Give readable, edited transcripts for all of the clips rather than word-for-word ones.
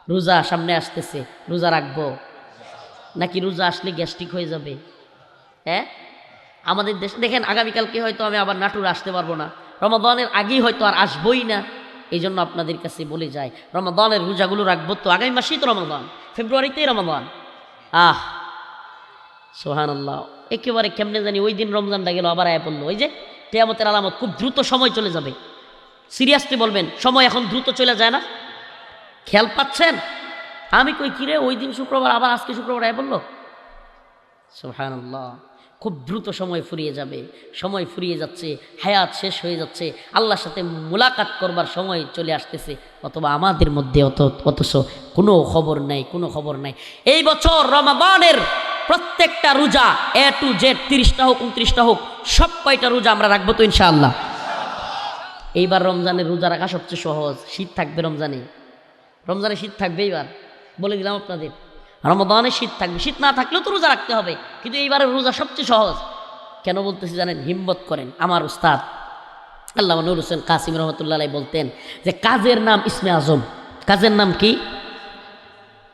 রোজা সামনে আসতেছে, রোজা রাখবো নাকি রোজা আসলে গ্যাস্ট্রিক হয়ে যাবে? হ্যাঁ, আমাদের দেশে দেখেন আগামীকালকে হয়তো আমি আবার নাটোর আসতে পারবো না, রমাদানের আগেই হয়তো আর আসবই না। এই জন্য আপনাদের কাছে বলে যায় রমাদানের রোজাগুলো রাখবো তো, আগামী মাসেই তো রমাদান, ফেব্রুয়ারিতেই রমাদান। সুবহানাল্লাহ, একেবারে কেমনে জানি ওই দিন রমজানটা গেল আবার আয়া পড়লো। ওই যে কিয়ামতের আলামত, খুব দ্রুত সময় চলে যাবে। সিরিয়াসলি বলবেন, সময় এখন দ্রুত চলে যায় না? খেয়াল পাচ্ছেন? আমি কই কিরে ওই দিন শুক্রবার আবার আজকে শুক্রবার আয়া পড়লো। সুবহানাল্লাহ, খুব দ্রুত সময় ফুরিয়ে যাবে, সময় ফুরিয়ে যাচ্ছে, হায়াত শেষ হয়ে যাচ্ছে, আল্লাহর সাথে মুলাকাত করবার সময় চলে আসতেছে, অথবা আমাদের মধ্যে অথচ কোনো খবর নাই, কোনো খবর নাই। এই বছর রমাদানের প্রত্যেকটা রোজা A to Z, 30টা হোক 29টা হোক, সব কয়টা রোজা আমরা রাখবো তো ইনশাআল্লাহ। এইবার রমজানের রোজা রাখা সবচেয়ে সহজ। শীত থাকবে রমজানে, রমজানে শীত থাকবে, এইবার বলে দিলাম আপনাদের, রমাদানে শীত থাকবে। শীত না থাকলেও তো রোজা রাখতে হবে, কিন্তু এইবারের রোজা সবচেয়ে সহজ। কেন বলতেছি জানেন? হিম্মত করেন। আমার উস্তাদ আল্লামা নূর হোসেন কাসিম রহমতুল্লাহ আলাইহি বলতেন যে কাজের নাম ইসমে আজম। কাজের নাম কি?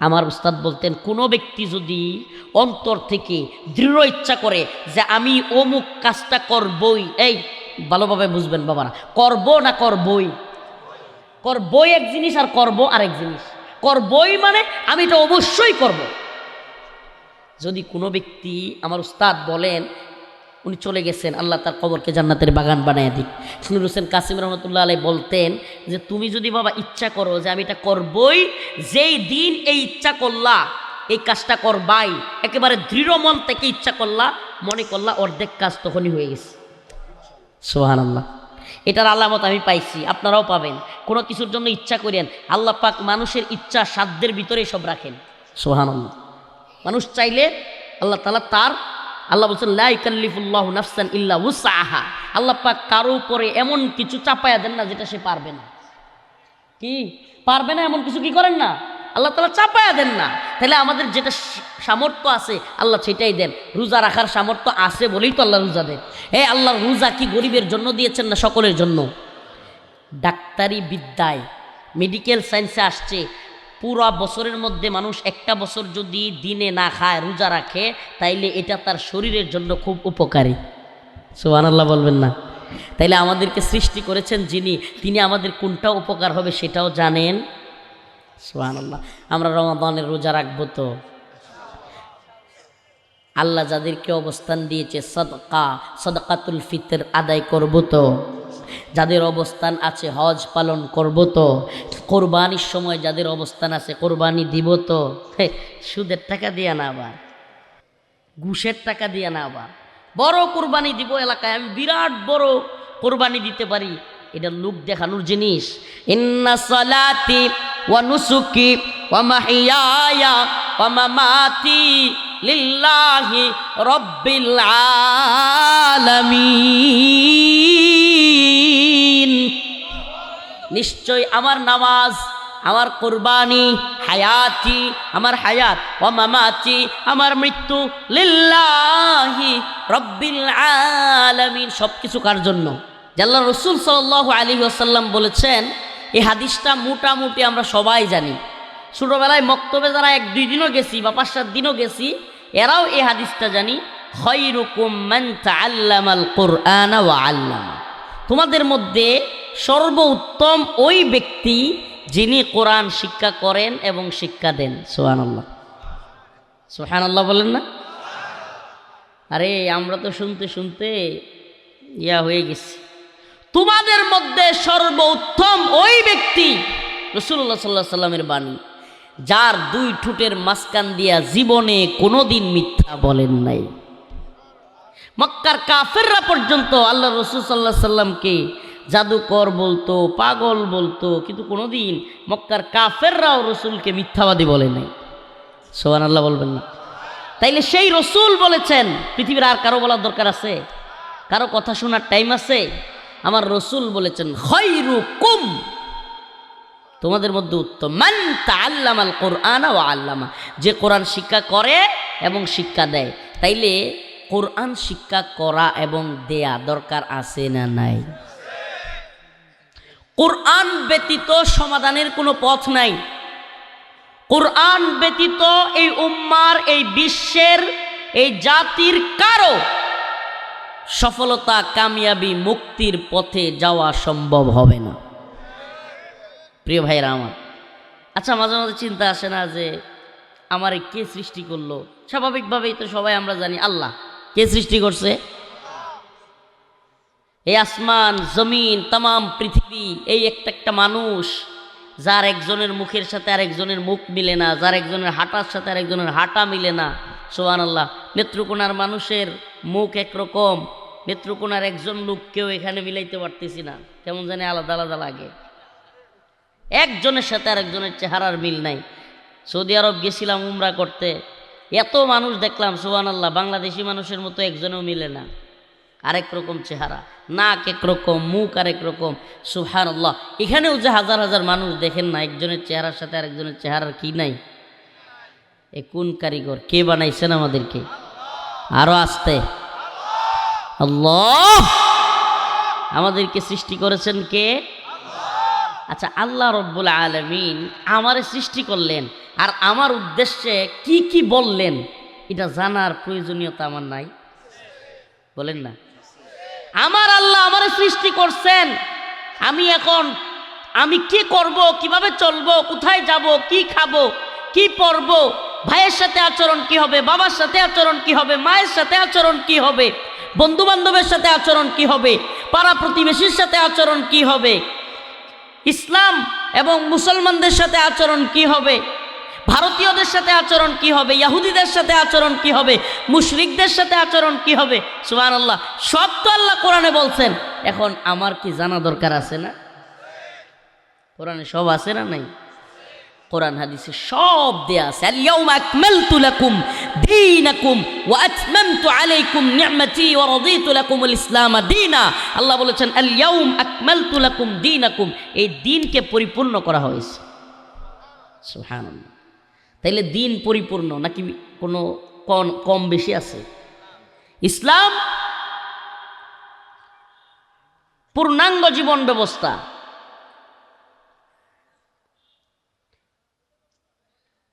আমার উস্তাদ বলতেন কোনো ব্যক্তি যদি অন্তর থেকে দৃঢ় ইচ্ছা করে যে আমি অমুক কাজটা করবই, এই ভালোভাবে বুঝবেন বাবারা, করব না করবই, করবই এক জিনিস আর করব আরেক জিনিস। করবই মানে আমি এটা অবশ্যই করব। যদি কোনো ব্যক্তি, আমার উস্তাদ বলেন, উনি চলে গেছেন, আল্লাহ তার কবরকে জান্নাতের বাগান বানায় দিক, নূর হোসেন কাসিম রহমতুল্লাহ আলাইহি বলতেন যে তুমি যদি বাবা ইচ্ছা করো যে আমি এটা করবই, যেই দিন এই ইচ্ছা করলা এই কাজটা করবাই, একেবারে দৃঢ় মন থেকে ইচ্ছা করলা, মনে করলা, অর্ধেক কাজ তখনই হয়ে গেছে। সুবহানাল্লাহ, এটার আলামত আমি পাইছি, আপনারাও পাবেন। কোনো কিছুর জন্য ইচ্ছা করেন, আল্লাহ পাক মানুষের ইচ্ছা সাধ্যের ভিতরেই সব রাখেন। সুবহানাল্লাহ, মানুষ চাইলে আল্লাহ তাআলা তার, আল্লাহ বলছেন লা ইকাল্লিফুল্লাহু নাফসান ইল্লা উসআহা, আল্লাহ পাক কারো উপরে এমন কিছু চাপায়া দেন না যেটা সে পারবে না। কি পারবে না এমন কিছু কি করেন না, আল্লাহ তাআলা চাপায়া দেন না। তাহলে আমাদের যেটা সামর্থ্য আছে আল্লাহ সেটাই দেন। রোজা রাখার সামর্থ্য আছে বলেই তো আল্লাহ রোজা দেন। আল্লাহ রোজা কি গরিবের জন্য দিয়েছেন না সকলের জন্য? ডাক্তারি বিদ্যায়, মেডিকেল সায়েন্সে আসছে পুরো বছরের মধ্যে মানুষ একটা বছর যদি দিনে না খায়, রোজা রাখে, তাইলে এটা তার শরীরের জন্য খুব উপকারী। সুবহানাল্লাহ বলবেন না? তাইলে আমাদেরকে সৃষ্টি করেছেন যিনি, তিনি আমাদের কোনটা উপকার হবে সেটাও জানেন। সুবহানাল্লাহ, আমরা রমাদানের রোজা রাখবো তো? আল্লাহ যাদেরকে অবস্থান দিয়েছে সদকাতুল ফিতর আদায় করব তো? যাদের অবস্থান আছে হজ পালন করব তো? কোরবানির সময় যাদের অবস্থান আছে কোরবানি দিব তো? সুদের টাকা দিয়া না, আবার ঘুষের টাকা দিয়া না, আবার বড় কোরবানি দিব এলাকায়, আমি বিরাট বড় কোরবানি দিতে পারি, এটা লোক দেখানোর জিনিস। ইন্না সালাতি ওয়া নুসুকি ওয়া মাহিয়ায়া ওয়া মামাতি লিল্লাহি রাব্বিল আলামিন, নিশ্চয় আমার নামাজ, আমার কোরবানি, হায়াতি, আমার হায়াত, ও মামাতি, আমার মৃত্যু, লিল্লাহি রাব্বিল আলামিন, সব কিছু কার জন্য? আল্লাহ রসুল সাল্লাল্লাহু আলাইহি ওয়াসাল্লাম বলেছেন, এই হাদিসটা মোটামুটি আমরা সবাই জানি। ছোটোবেলায় মক্তবে যারা 1-2 দিনও গেছি বা 5-7 দিনও গেছি, এরাও এই হাদিসটা জানি। খায়রুকুম মান তাআল্লামাল কুরআনা ওয়া আল্লামা, তোমাদের মধ্যে সর্বোত্তম ওই ব্যক্তি যিনি কোরআন শিক্ষা করেন এবং শিক্ষা দেন। সুবহানাল্লাহ, সুবহানাল্লাহ বলেন না? আরে আমরা তো শুনতে শুনতে ইয়া হয়ে গেছি। তোমাদের মধ্যে সর্বোত্তম ওই ব্যক্তি, রাসূলুল্লাহ সাল্লাল্লাহু আলাইহি সাল্লামের বাণী, যার 2 ঠোঁটের মাঝখান দিয়া জীবনে কোনোদিন মিথ্যা বলেন নাই। মক্কার কাফেররা পর্যন্ত আল্লাহ রাসূল সাল্লাল্লাহু আলাইহি সাল্লামকে জাদুকর বলতো, পাগল বলতো, কিন্তু কোনোদিন মক্কার কাফেররাও রসুলকে মিথ্যাবাদী বলে নাই। সুবহানাল্লাহ বলবেন না? তাইলে সেই রসুল বলেছেন, পৃথিবীর আর কারো বলার দরকার আছে? কারো কথা শোনার টাইম আছে? আমার রসুল বলেছেন খায়রুকুম, তোমাদের মধ্যে উত্তম, মান তাআল্লামাল কুরআনা ওয়া আল্লামা, যে কোরআন শিক্ষা করে এবং শিক্ষা দেয়। তাইলে কোরআন শিক্ষা করা এবং দেয়া দরকার আছে না নাই? কোরআন ব্যতীত সমাধানের কোনো পথ নাই। কোরআন ব্যতীত এই উম্মার, এই বিশ্বের, এই জাতির কারো সফলতা, কামিয়াবি, মুক্তির পথে যাওয়া সম্ভব হবে না। প্রিয় ভাইরা আমার, আচ্ছা মাঝে মাঝে চিন্তা আসে না যে আমারে কে সৃষ্টি করলো? স্বাভাবিকভাবেই তো সবাই আমরা জানি আল্লাহ। কে সৃষ্টি করছে? এই আসমান, জমিন, তামাম পৃথিবী, এই একটা মানুষ, যার একজনের মুখের সাথে আরেকজনের মুখ মিলে না, যার একজনের হাঁটার সাথে আরেকজনের হাঁটা মিলে না। সুবহানাল্লাহ। নেত্রকোনার মানুষের মুখ একরকম, নেত্রকোনার একজন লোককেও এখানে মিলাইতে পারতেছি না, কেমন জানি আলাদা আলাদা লাগে। একজনের সাথে আরেকজনের চেহারার মিল নাই। সৌদি আরব গেছিলাম উমরা করতে, এত মানুষ দেখলাম, সুবহানাল্লাহ, বাংলাদেশি মানুষের মতো একজনেও মিলে না। আরেক রকম চেহারা, নাক একরকম, মুখ আরেক রকম। সুবহানাল্লাহ। এখানেও যে হাজার হাজার মানুষ দেখেন না, একজনের চেহারার সাথে আরেকজনের চেহারার কি নাই? এ কোন কারিগর? কে বানাইছেন আমাদেরকে? আরো আসতে, আল্লাহ। আমাদেরকে সৃষ্টি করেছেন কে? আচ্ছা, আল্লাহ রব্বুল আলামিন আমারে সৃষ্টি করলেন, আর আমার উদ্দেশ্যে কি কি বললেন এটা জানার প্রয়োজনীয়তা আমার নাই? বলেন না। আমার আল্লাহ আমারে সৃষ্টি করছেন, আমি কি করব, কিভাবে চলবো, কোথায় যাব, কি খাবো, কি পরবো, ভাইয়ের সাথে আচরণ কি হবে, বাবার সাথে আচরণ কি হবে, মায়ের সাথে আচরণ কি হবে, বন্ধু বান্ধবের সাথে আচরণ কি হবে, পাড়া প্রতিবেশীর সাথে আচরণ কি হবে, ইসলাম এবং মুসলমানদের সাথে আচরণ কি হবে, ভারতীয়দের সাথে আচরণ কি হবে, ইহুদিদের সাথে আচরণ কি হবে, মুশরিকদের সাথে আচরণ কি হবে। সুবহানাল্লাহ। সব তো আল্লাহ কোরআনে বলছেন। এখন আমার কি জানা দরকার আছে না? কোরআনে সব আছে না নাই? কোরআন হাদিসে সব দেয়া আছে। আল ইয়াউমা আকমালতু লাকুম দীনাকুম ওয়া আতমামতু আলাইকুম নি'মাতি ওয়া রাদিতু লাকুমুল ইসলাম দীনা। আল্লাহ বলেছেন আল ইয়াউম আকমালতু লাকুম দীনাকুম, এই দ্বীনকে পরিপূর্ণ করা হয়েছে। সুবহানাল্লাহ। তাইলে দ্বীন পরিপূর্ণ নাকি কোনো কম বেশি আছে? ইসলাম পূর্ণাঙ্গ জীবন ব্যবস্থা।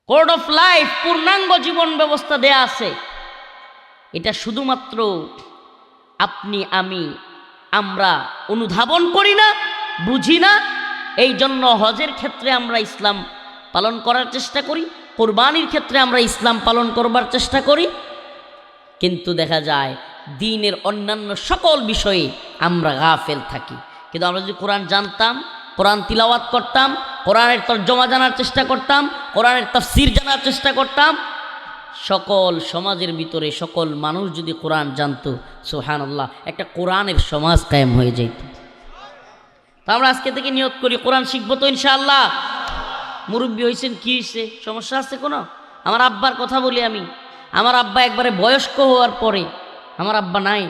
কোড অফ লাইফ, পূর্ণাঙ্গ জীবন ব্যবস্থা দেয়া আছে। এটা শুধুমাত্র আপনি আমরা অনুধাবন করি না, বুঝি না। এই জন্য হজের ক্ষেত্রে আমরা ইসলাম পালন করার চেষ্টা করি, কোরবানির ক্ষেত্রে আমরা ইসলাম পালন করবার চেষ্টা করি, কিন্তু দেখা যায় দ্বীনের অন্যান্য সকল বিষয়ে আমরা গাফেল থাকি। কিন্তু আমরা যদি কোরআন জানতাম, কোরআন তিলাওয়াত করতাম, কোরআনের তর্জমা জানার চেষ্টা করতাম, কোরআনের তাফসীর জানার চেষ্টা করতাম, সকল সমাজের ভিতরে সকল মানুষ যদি কোরআন জানতো, সুবহানাল্লাহ, একটা কোরআনের সমাজ কায়েম হয়ে যেত। তা আমরা আজকে থেকে নিয়ত করি কোরআন শিখবো তো ইনশাআল্লাহ। মুরব্বী হয়েছেন, কি হয়েছে, সমস্যা আছে কোনো? আমার আব্বার কথা বলি আমি। আমার আব্বা একবারে বয়স্ক হওয়ার পরে, আমার আব্বা নাই,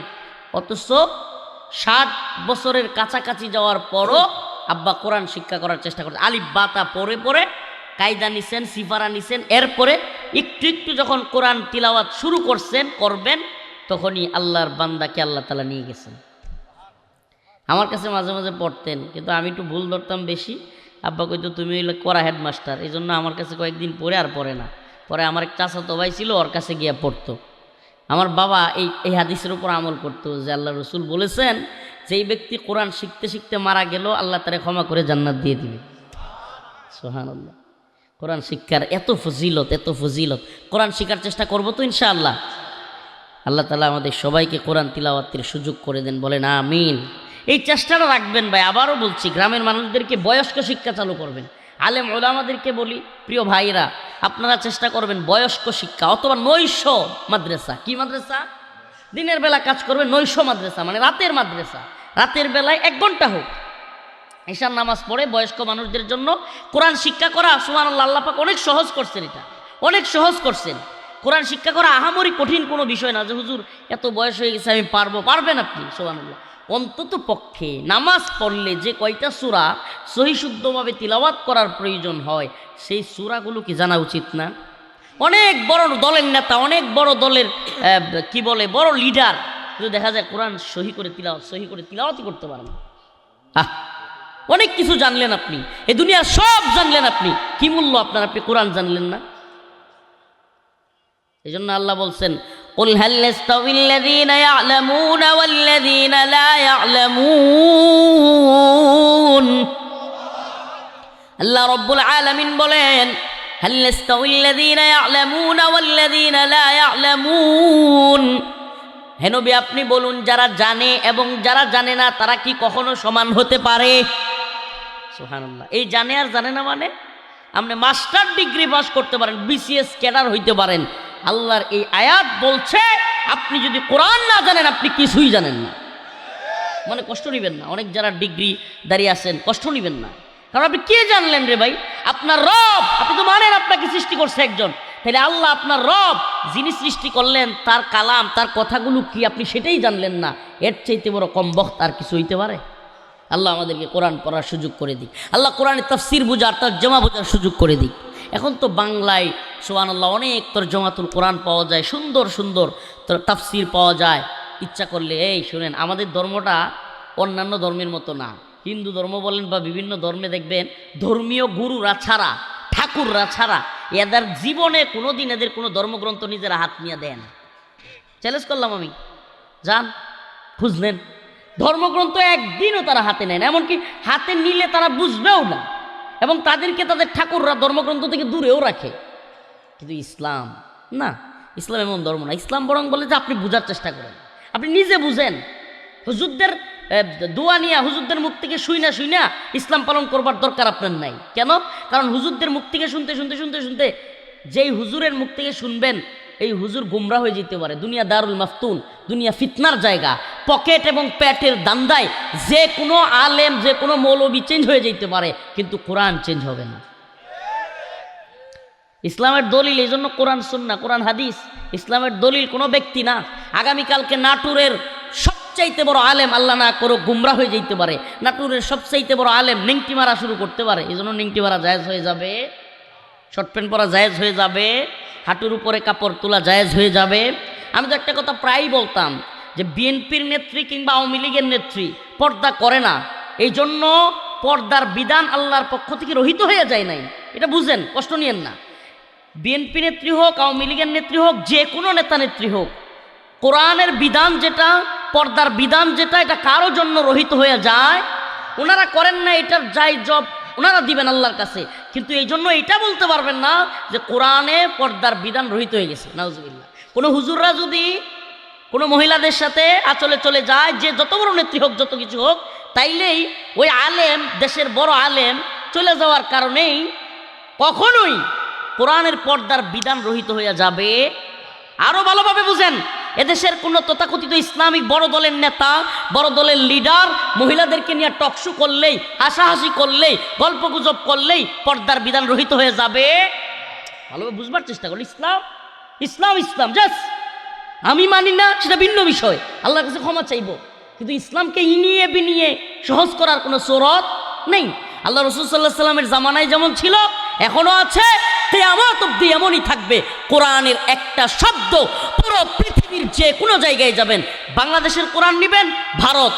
অথচ 60 বছরের কাছাকাছি যাওয়ার পরও আব্বা কোরআন শিক্ষা করার চেষ্টা করছে। আলিফ বাতা পড়ে পড়ে কায়দা নিছেন, সিফারা নিছেন। এরপরে একটু একটু যখন কোরআন তিলাওয়াত শুরু করবেন, তখনই আল্লাহর বান্দাকে আল্লাহ তাআলা নিয়ে গেছেন। আমার কাছে মাঝে মাঝে পড়তেন, কিন্তু আমি একটু ভুল ধরতাম বেশি। আব্বা কইতো তুমি হইলে করা হেডমাস্টার, এই জন্য আমার কাছে কয়েকদিন পড়ে আর পড়ে না। পরে আমার এক চাচাতো ভাই ছিল, ওর কাছে গিয়ে পড়তো। আমার বাবা এই হাদিসের উপর আমল করতো যে আল্লাহ রসুল বলেছেন যেই ব্যক্তি কোরআন শিখতে শিখতে মারা গেল, আল্লাহ তারে ক্ষমা করে জান্নাত দিয়ে দিবে। সুবহানাল্লাহ। কোরআন শিক্ষার এত ফজিলত, এত ফজিলত। কোরআন শিখার চেষ্টা করবো তো ইনশাআল্লাহ। আল্লাহ তাআলা আমাদের সবাইকে কোরআন তিলাওয়াতের সুযোগ করে দেন, বলেন আমিন। এই চেষ্টাটা রাখবেন ভাই। আবারও বলছি, গ্রামের মানুষদেরকে বয়স্ক শিক্ষা চালু করবেন। আলেম ওলামাদেরকে বলি, প্রিয় ভাইরা, আপনারা চেষ্টা করবেন বয়স্ক শিক্ষা অথবা নৈশ মাদ্রাসা। কি মাদ্রাসা? দিনের বেলা কাজ করবে, নৈশ মাদ্রাসা মানে রাতের মাদ্রাসা। রাতের বেলায় 1 ঘন্টা হোক, ঈশার নামাজ পড়ে বয়স্ক মানুষদের জন্য কোরআন শিক্ষা করা। সুবহানাল্লাহ, আল্লাহ পাক অনেক সহজ করছেন, এটা অনেক সহজ করছেন। কোরআন শিক্ষা করা আহামরি কঠিন কোনো বিষয় না যে হুজুর এত বয়স হয়ে গেছে আমি পারবো। পারবেন আপনি, সুবহানাল্লাহ। অন্তত পক্ষে নামাজ পড়লে যে কয়টা সূরা সহি শুদ্ধভাবে তিলাওয়াত করার প্রয়োজন হয়, সেই সূরাগুলো কি জানা উচিত না? অনেক বড় দলের নেতা, অনেক বড় দলের বড় লিডার, কিন্তু দেখা যায় কোরআন সহি করে তিলাওয়াতই করতে পারে না। অনেক কিছু জানলেন আপনি, এই দুনিয়ার সব জানলেন আপনি, কি মূল্য আপনার? আপনি কোরআন জানলেন না। এই জন্য আল্লাহ বলছেন, কুল হাল ইয়াস্তাউিল্লাযীনা ইয়া'লামুনা ওয়াল্লাযীনা লা ইয়া'লামুন। আল্লাহ রাব্বুল আলামিন বলেন, হাল ইয়াস্তাউিল্লাযীনা ইয়া'লামুনা ওয়াল্লাযীনা লা ইয়া'লামুন। হে নবী আপনি বলুন, যারা জানে এবং যারা জানে না তারা কি কখনো সমান হতে পারে? সুবহানাল্লাহ। এই জানে আর জানে না মানে, আপনি মাস্টার ডিগ্রি পাস করতে পারেন, বিসিএস ক্যাডার হইতে পারেন, আল্লাহর এই আয়াত বলছে আপনি যদি কোরআন না জানেন আপনি কিছুই জানেন না। মানে কষ্ট নেবেন না, অনেক যারা ডিগ্রি দাঁড়িয়ে আছেন কষ্ট নেবেন না, কারণ আপনি কে জানলেন রে ভাই? আপনার রব, আপনি তো মানেন আপনাকে সৃষ্টি করছে একজন, তাহলে আল্লাহ আপনার রব যিনি সৃষ্টি করলেন তার কালাম, তার কথাগুলো কি আপনি সেটাই জানলেন না? এর চাইতে বড় কম বক্ত আর কিছু হইতে পারে? আল্লাহ আমাদেরকে কোরআন পড়ার সুযোগ করে দিক, আল্লাহ কোরআনের তাফসির বুঝার, তরজমা বোঝার সুযোগ করে দিক। এখন তো বাংলায় সুবহানাল্লাহ অনেক তরজমাতুল কোরআন পাওয়া যায়, সুন্দর সুন্দর তাফসির পাওয়া যায়। ইচ্ছা করলে এই শুনেন, আমাদের ধর্মটা অন্যান্য ধর্মের মতো না। হিন্দু ধর্ম বলেন বা বিভিন্ন ধর্মে দেখবেন ধর্মীয় গুরুরা ছাড়া, ঠাকুররা ছাড়া এদের জীবনে কোনোদিন এদের কোনো ধর্মগ্রন্থ নিজেরা হাত নিয়ে দেন। চ্যালেঞ্জ করলাম আমি, যান খুঁজলেন, ধর্মগ্রন্থ একদিনও তারা হাতে নেয় না, এমনকি হাতে নিলে তারা বুঝবেও না, এবং তাদেরকে তাদের ঠাকুররা ধর্মগ্রন্থ থেকে দূরেও রাখে। কিন্তু ইসলাম না, ইসলাম এমন ধর্ম না। ইসলাম বরং বলে যে আপনি বুঝার চেষ্টা করেন, আপনি নিজে বুঝেন। হুজুরদের দোয়া নিয়ে হুজুরদের মুখ থেকে শুইনা ইসলাম পালন করবার দরকার আপনার নাই। কেন? কারণ হুজুরদের মুখ থেকে শুনতে শুনতে শুনতে শুনতে যেই হুজুরের মুখ থেকে শুনবেন এই হুজুর গুমরা হয়ে যেতে পারে। দুনিয়া দারুল মাফতুন, দুনিয়া ফিতনার জায়গা। পকেট এবং পেটের দান্দায় যে কোনো আলেম, যে কোনো মৌলবি চেঞ্জ হয়ে যেতে পারে, কিন্তু কোরআন চেঞ্জ হবে না। ইসলামের দলিল এই জন্য কোরআন সুন্নাহ, কোরআন হাদিস। ইসলামের দলিল কোনো ব্যক্তি না। আগামীকালকে নাটোরের সবচাইতে বড় আলেম আল্লাহ না করো গুমরা হয়ে যেতে পারে, নাটোরের সবচাইতে বড় আলেম নিংটি মারা শুরু করতে পারে। এই জন্য নিংটি মারা জায়েজ হয়ে যাবে, শর্ট প্যান্ট পরা জায়েজ হয়ে যাবে, হাঁটুর উপরে কাপড় তোলা জায়েজ হয়ে যাবে। আমি তো একটা কথা প্রায়ই বলতাম যে বিএনপির নেত্রী কিংবা আওয়ামী লীগের নেত্রী পর্দা করে না, এই জন্য পর্দার বিধান আল্লাহর পক্ষ থেকে রহিত হয়ে যায় নাই। এটা বুঝেন, কষ্ট নিয়েন না। বিএনপি নেত্রী হোক, আওয়ামী লীগের নেত্রী হোক, যে কোনো নেতা নেত্রী হোক, কোরআনের বিধান যেটা, পর্দার বিধান যেটা, এটা কারো জন্য রহিত হয়ে যায়। ওনারা করেন না, এটার যাই জব ওনারা দিবেন আল্লাহর কাছে, কিন্তু এই জন্য এটা বলতে পারবেন না যে কোরআনে পর্দার বিধান রহিত হয়ে গেছে। নাউজুবিল্লাহ। কোনো হুজুররা যদি কোনো মহিলাদের সাথে আচলে চলে যায়, যে যত বড় নেত্রী হোক, যত কিছু হোক, তাইলেই ওই আলেম, দেশের বড় আলেম চলে যাওয়ার কারণেই কখনোই কোরআনের পর্দার বিধান রহিত হয়ে যাবে। আরো ভালোভাবে বুঝেন, এদেশের কোনো তথাকথিত ইসলামিক বড় দলের নেতা, বড় দলের লিডার মহিলাদেরকে নিয়ে টকশো করলেই, হাসাহাসি করলেই, গল্পগুজব করলেই পর্দার বিধান রহিত হয়ে যাবে। ভালোভাবে বুঝবার চেষ্টা করুন। ইসলাম ইসলাম ইসলাম জাস আমি মানি না, সেটা ভিন্ন বিষয়, আল্লাহর কাছে ক্ষমা চাইব, কিন্তু ইসলামকে ইনিয়ে বিনিয়ে সহজ করার কোনো সূরত নেই। আল্লাহ রাসূল সাল্লাল্লাহু আলাইহি ওয়াসাল্লামের জামানায় যেমন ছিল এখনো আছে, কিয়ামত অবধি এমনই থাকবে। কোরআনের একটা শব্দ পুরো পৃথিবীর যে কোনো জায়গায় যাবেন, বাংলাদেশের কোরআন নেবেন, ভারত,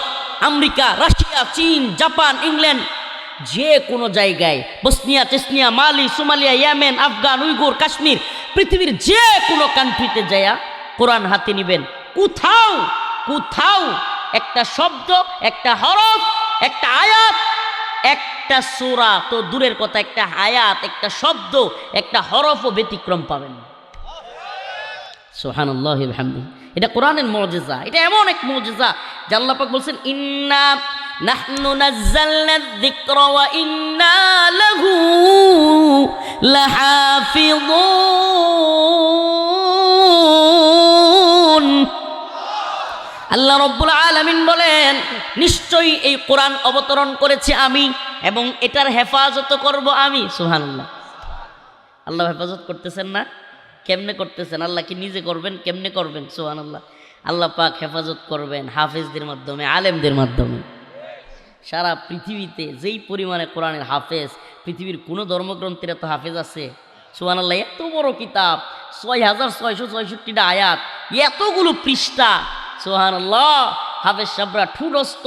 আমেরিকা, রাশিয়া, চীন, জাপান, ইংল্যান্ড, যে কোনো জায়গায়, Bosnia, Chechnya, Mali, Somalia, Yemen, Afghan, Uyghur, Kashmir, পৃথিবীর যে কোনো কান্ট্রিতে যায়া কোরআন হাতে নেবেন, কোথাও কোথাও একটা শব্দ, একটা হরফ, একটা আয়াত, একটা সূরা তো দূরের কথা, একটা আয়াত, একটা শব্দ, একটা হরফও ব্যতিক্রম পাবেন। সুবহানাল্লাহি ওয়া বিহামদিহি। এটা কোরআনের মুজিজা, এটা এমন এক মুজিজা যে আল্লাহ পাক বলেন, ইন্না নাহনু নাযালনা যিকরা ওয়া ইন্না লাহু লাহাফিযুন। আল্লাহ রাব্বুল আলামিন বলেন, নিশ্চয়ই এই কোরআন অবতরণ করেছি আমি এবং এটার হেফাজত করব আমি। সুবহানাল্লাহ। আল্লাহ হেফাজত করতেছেন না? কেমনে করতেছেন? আল্লাহ কি নিজে করবেন? কেমনে করবেন? সুবহানাল্লাহ। আল্লাহ পাক হেফাজত করবেন হাফেজদের মাধ্যমে, আলেমদের মাধ্যমে। সারা পৃথিবীতে যেই পরিমাণে কোরআনের হাফেজ, পৃথিবীর কোনো ধর্মগ্রন্থের এত হাফেজ আছে? সুবহানাল্লাহ। এত বড় কিতাব, 6666টা আয়াত, এতগুলো পৃষ্ঠা। সুবহানাল্লাহ। হাফেজ সাহেবরা ঠুনস্ত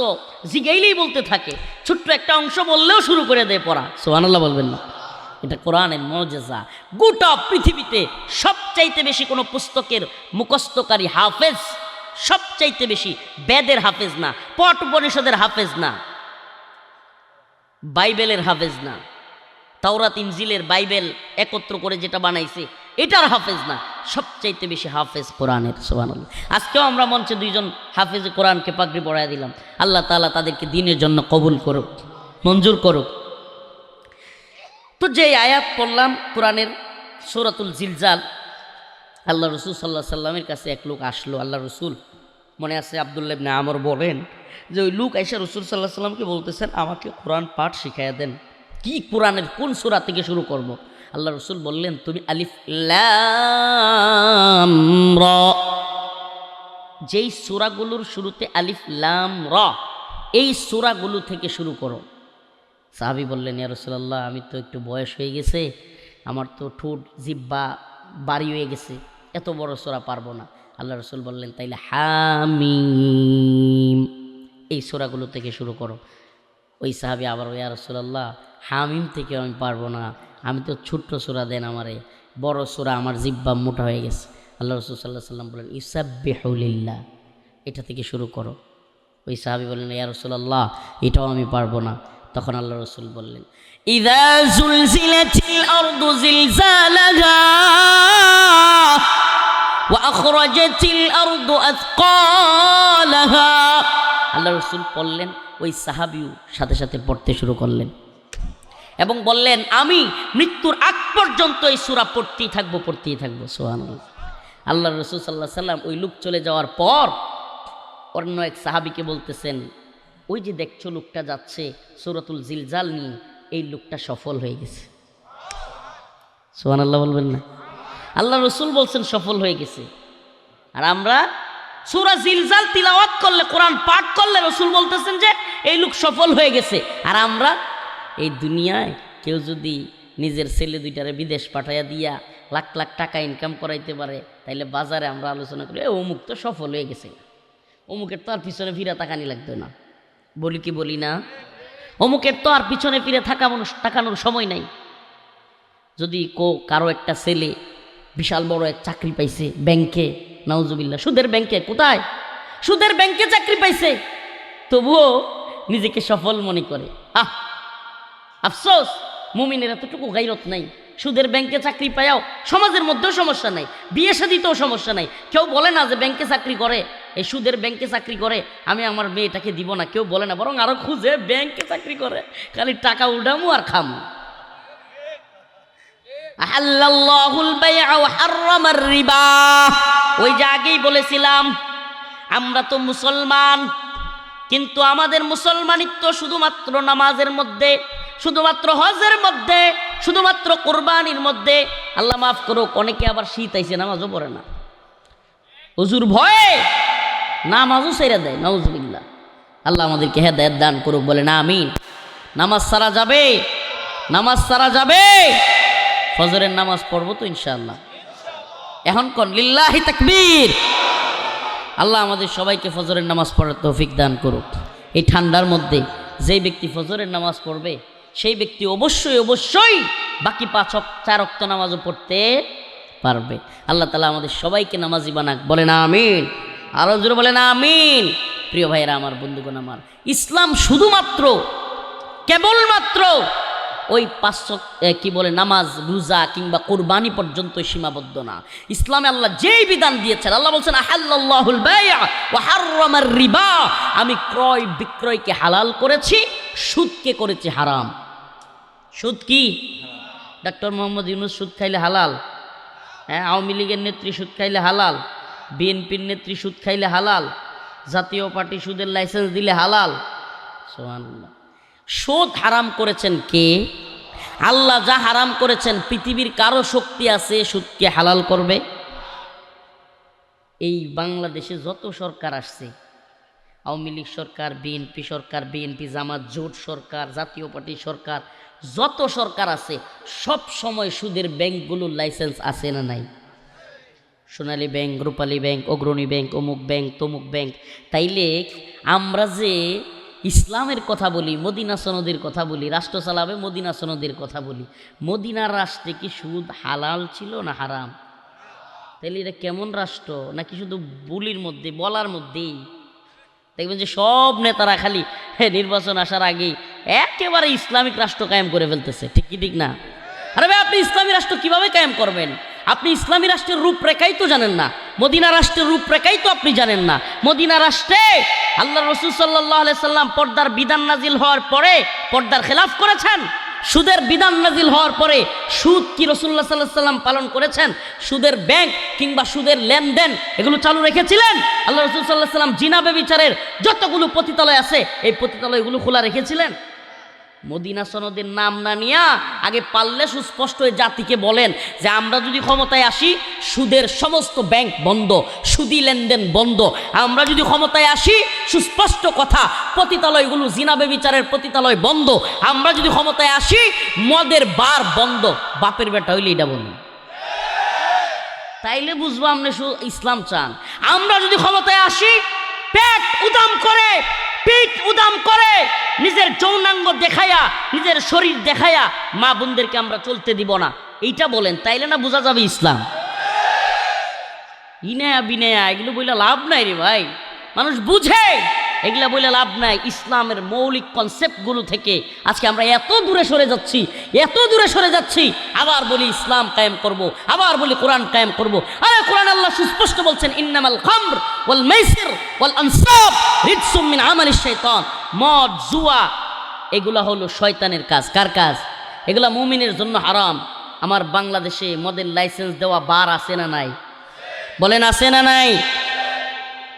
জিগাইলেই বলতে থাকে, ছোট্ট একটা অংশ বললেও শুরু করে দেয় পড়া। সুবহানাল্লাহ বলবেন না? এটা কোরআনের মুজিজা। গোটা পৃথিবীতে সবচাইতে বেশি কোনো পুস্তকের মুখস্থকারী হাফেজ, সবচাইতে বেশি বেদের হাফেজ না, পট উপনিষদের হাফেজ না, বাইবেলের হাফেজ না, তাওরাত ইনজিলের বাইবেল একত্র করে যেটা বানাইছে এটার হাফেজ না, সবচাইতে বেশি হাফেজ কোরআনের। সুবহানাল্লাহ। আজকেও আমরা মঞ্চে দুইজন হাফেজে কোরআনকে পাগড়ি পরায় দিলাম। আল্লাহ তাআলা তাদেরকে দ্বীনের জন্য কবুল করুক, মঞ্জুর করুক। তো যে আয়াত পড়লাম কোরআনের সূরাতুল জিলজাল, আল্লাহ রসুল সাল্লাল্লাহু আলাইহি সাল্লামের কাছে এক লোক আসলো। আল্লাহ রসুল, মনে আছে আব্দুল্লাহ ইবনে আমর বলেন যে ওই লোক আইসা রসুল সাল্লাল্লাহু আলাইহি সাল্লামকে বলতেছেন, আমাকে কোরআন পাঠ শিখাইয়া দেন, কি কোরআনের কোন সূরা থেকে শুরু করব? আল্লাহ রসুল বললেন, তুমি আলিফ লাম র, যেই সূরাগুলোর শুরুতে আলিফ লাম র, এই সূরাগুলো থেকে শুরু করো। সাহাবী বললেন, ইয়া রাসূলুল্লাহ, আমি তো একটু বয়স হয়ে গেছে, আমার তো ঠোঁট জিহ্বা বাড়ি হয়ে গেছে, এত বড় সূরা পারবো না। আল্লাহ রসুল বললেন, তাইলে হামিম, এই সূরাগুলো থেকে শুরু করো। ওই সাহাবী আবার, ইয়া রাসূলুল্লাহ, হামিম থেকে আমি পারবো না, আমি তো ছোট্ট সূরা দেন আমারে, বড় সূরা আমার জিহ্বা মোটা হয়ে গেছে। আল্লাহ রসুল সাল্লাল্লাহু আলাইহি সাল্লাম বললেন, ইউসাব্বিহু লিল্লাহ, এটা থেকে শুরু করো। ওই সাহাবী বললেন, ইয়া রাসূলুল্লাহ, এটাও আমি পারবো না। তখন আল্লাহ রসুল বললেন, ইযা যুলজিলাতিল আরদু জিলজালাহা ওয়া আখরাজাতিল আরদু আথকালাহা। আল্লাহ রসুল পড়লেন, ওই সাহাবীও সাথে সাথে পড়তে শুরু করলেন এবং বললেন, আমি মৃত্যুর আগ পর্যন্ত এই সূরা পড়তেই থাকবো, পড়তেই থাকবো। সুবহানাল্লাহ। আল্লাহ রসুল সাল্লাল্লাহু আলাইহি সাল্লাম ওই লোক চলে যাওয়ার পর অন্য এক সাহাবীকে বলতেছেন, ওই যে দেখছো লোকটা যাচ্ছে সূরাতুল জিলজাল নিয়ে, এই লোকটা সফল হয়ে গেছে। সুবহানাল্লাহ বলবেন না? আল্লাহ রসুল বলছেন সফল হয়ে গেছে, আর আমরা সূরা জিলজাল তিলাওয়াত করলে, কোরআন পাঠ করলে রসুল বলতেছেন যে এই লোক সফল হয়ে গেছে। আর আমরা এই দুনিয়ায় কেউ যদি নিজের ছেলে দুইটারে বিদেশ পাঠাইয়া দিয়া লাখ লাখ টাকা ইনকাম করাইতে পারে, তাইলে বাজারে আমরা আলোচনা করি, অমুক তো সফল হয়ে গেছে, অমুকের তো আর পিছনে ফিরে তাকানি লাগবে না। বলি কি বলি না? অমুকের তো আর পিছনে ফিরে তাকানোর সময় নাই। যদি কারো একটা ছেলে বিশাল বড় এক চাকরি পাইছে ব্যাংকে, নাউজুবিল্লাহ, সুদের ব্যাংকে, কোথায়? সুদের ব্যাংকে চাকরি পাইছে, তবুও নিজেকে সফল মনে করে। আফসোস, মুমিনের এতটুকু গায়রত নাই। সুদের ব্যাংকে চাকরি পায়াও সমাজের মধ্যেও সমস্যা নাই, বিয়ে শাদিতেও সমস্যা নাই। কেউ বলে না যে ব্যাংকে চাকরি করে, এই সুদের ব্যাংকে চাকরি করে, আমি আমার মেয়েটাকে দিব না, কেউ বলে না, বরং আরো খুঁজে ব্যাংকে চাকরি করে, খালি টাকা উঠামু আর খামু। আহাল্লাল্লাহুল বাইআ ওয়া হাররামার রিবা। ওই যে আগেই বলেছিলাম, আমরা তো মুসলমান, কিন্তু আমাদের মুসলমানিত্ব শুধুমাত্র নামাজের মধ্যে, শুধুমাত্র হজের মধ্যে, শুধুমাত্র কোরবানির মধ্যে। আল্লাহ মাফ করুক, অনেকে আবার শীত আইছে নামাজও পড়ে না, হুজুর ভয়ে নামাজও ছেড়ে দেয়, নাউজুবিল্লাহ। আল্লাহ আমাদেরকে হেদায়েত দান করুক, বলে না আমিন। নামাজ সারা যাবে, নামাজ সারা যাবে, ফজরের নামাজ পড়বো তো ইনশাআল্লাহ। এখন কোন লিল্লাহি তাকবীর। আল্লাহ আমাদের সবাইকে ফজরের নামাজ পড়ার তৌফিক দান করুক। এই ঠান্ডার মধ্যে যেই ব্যক্তি ফজরের নামাজ পড়বে, সেই ব্যক্তি অবশ্যই অবশ্যই বাকি 4 ওয়াক্ত নামাজও পড়তে পারবে। আল্লাহ তাআলা আমাদের সবাইকে নামাজি বানাক, বলেন আমিন। আরো জোরে বলেন আমিন। প্রিয় ভাইয়েরা আমার, বন্ধুগণ আমার, ইসলাম শুধুমাত্র কেবলমাত্র ওই 5 কি বলে নামাজ, রোজা কিংবা কোরবানি পর্যন্ত সীমাবদ্ধ না। ইসলামে আল্লাহ যেই বিধান দিয়েছেন, আল্লাহ বলছেন আহাল্লাল্লাহুল বাইআ ওয়া হাররামার রিবা, আমি ক্রয় বিক্রয়কে হালাল করেছি, সুদকে করেছি হারাম। সুদ কি? ডক্টর মোহাম্মদ ইউনূস সুদ খাইলে হালাল? হ্যাঁ, আওয়ামী লীগের নেত্রী সুদ খাইলে হালাল, বিএনপির নেত্রী সুদ খাইলে হালাল, জাতীয় পার্টি সুদের লাইসেন্স দিলে হালাল। সুবহানাল্লাহ। সুদ হারাম করেছেন কে? আল্লাহ। যা হারাম করেছেন, পৃথিবীর কারো শক্তি আছে সুদকে হালাল করবে? এই বাংলাদেশে যত সরকার আসছে, আওয়ামী লীগ সরকার, বিএনপি সরকার, বিএনপি জামাত জোট সরকার, জাতীয় পার্টি সরকার, যত সরকার আছে, সব সময় সুদের ব্যাংকগুলোর লাইসেন্স আছে না নাই? সোনালী ব্যাংক, রূপালী ব্যাংক, অগ্রণী ব্যাংক, অমুক ব্যাংক, তমুক ব্যাংক। তাইলে আমরা যে ইসলামের কথা বলি, মদিনা সনদের কথা বলি, রাষ্ট্র চালাবে মদিনা সনদের কথা বলি। মদিনার রাষ্ট্রে কি সুদ হালাল ছিল না হারাম? তাহলে এটা কেমন রাষ্ট্র? নাকি শুধু বুলির মধ্যে বলার মধ্যেই? দেখবেন যে সব নেতারা খালি নির্বাচন আসার আগেই একেবারে ইসলামিক রাষ্ট্র কায়েম করে ফেলতেছে, ঠিক কি ঠিক না? আরে ভাই, আপনি ইসলামী রাষ্ট্র কিভাবে কায়েম করবেন? আপনি ইসলামী রাষ্ট্রের রূপরেখাই তো জানেন না, মদিনা রাষ্ট্রের রূপরেখাই তো আপনি জানেন না। মদিনা রাষ্ট্রে আল্লাহ রাসূল সাল্লাল্লাহু আলাইহি সাল্লাম পর্দার বিধান নাজিল হওয়ার পরে পর্দার খেলাফ করেছেন। সুদের বিধান নাজিল হওয়ার পরে সুদ কি রাসূলুল্লাহ সাল্লাল্লাহু আলাইহি সাল্লাম পালন করেছেন? সুদের ব্যাংক কিংবা সুদের লেনদেন এগুলো চালু রেখেছিলেন? আল্লাহ রাসূল সাল্লাল্লাহু আলাইহি সাল্লাম জিনা ব্যভিচারের যতগুলো পতিতালয় আছে এই পতিতালয়গুলো খোলা রেখেছিলেন? মদিনা সনদের নাম না নিয়া আগে পারলে সুস্পষ্ট জাতিকে বলেন যে আমরা যদি ক্ষমতায় আসি সুদের সমস্ত ব্যাংক বন্ধ, সুদি লেনদেন বন্ধ। আমরা যদি ক্ষমতায় আসি, সুস্পষ্ট কথা, পতিতালয়গুলো জিনা ব্যভিচারের পতিতালয় বন্ধ। আমরা যদি ক্ষমতায় আসি মদের বার বন্ধ। বাপের বেটা হইলে এটা বলুন, তাইলে বুঝবো আপনি ইসলাম চান। আমরা যদি ক্ষমতায় আসি পেট উদাম করে, পিঠ উদাম করে, নিজের যৌনাঙ্গ দেখায়া, নিজের শরীর দেখায়া মা বোনদেরকে আমরা চলতে দিব না, এইটা বলেন, তাইলে না বোঝা যাবে ইসলাম। ইনায়া বিনায়া এগুলো বইলে লাভ নাই রে ভাই, মানুষ বুঝে, এগুলা বইলে লাভ নাই। ইসলামের মৌলিক কনসেপ্টগুলো থেকে আজকে আমরা এত দূরে সরে যাচ্ছি, এত দূরে সরে যাচ্ছি। আবার বলি ইসলাম কায়েম করব, আবার বলি কোরআন কায়েম করব। আরে কোরআন আল্লাহ সুস্পষ্ট বলছেন, ইন্নামাল খামর ওয়াল মাইসির ওয়াল আনসাব রিজসুম মিন আমালিশ শাইতান। মদ জুয়া এগুলা হলো শয়তানের কাজ। কার কাজ? এগুলা মুমিনের জন্য হারাম। আমার বাংলাদেশে মদের লাইসেন্স দেওয়া বার আছে না নাই? বলেন আছে না নাই?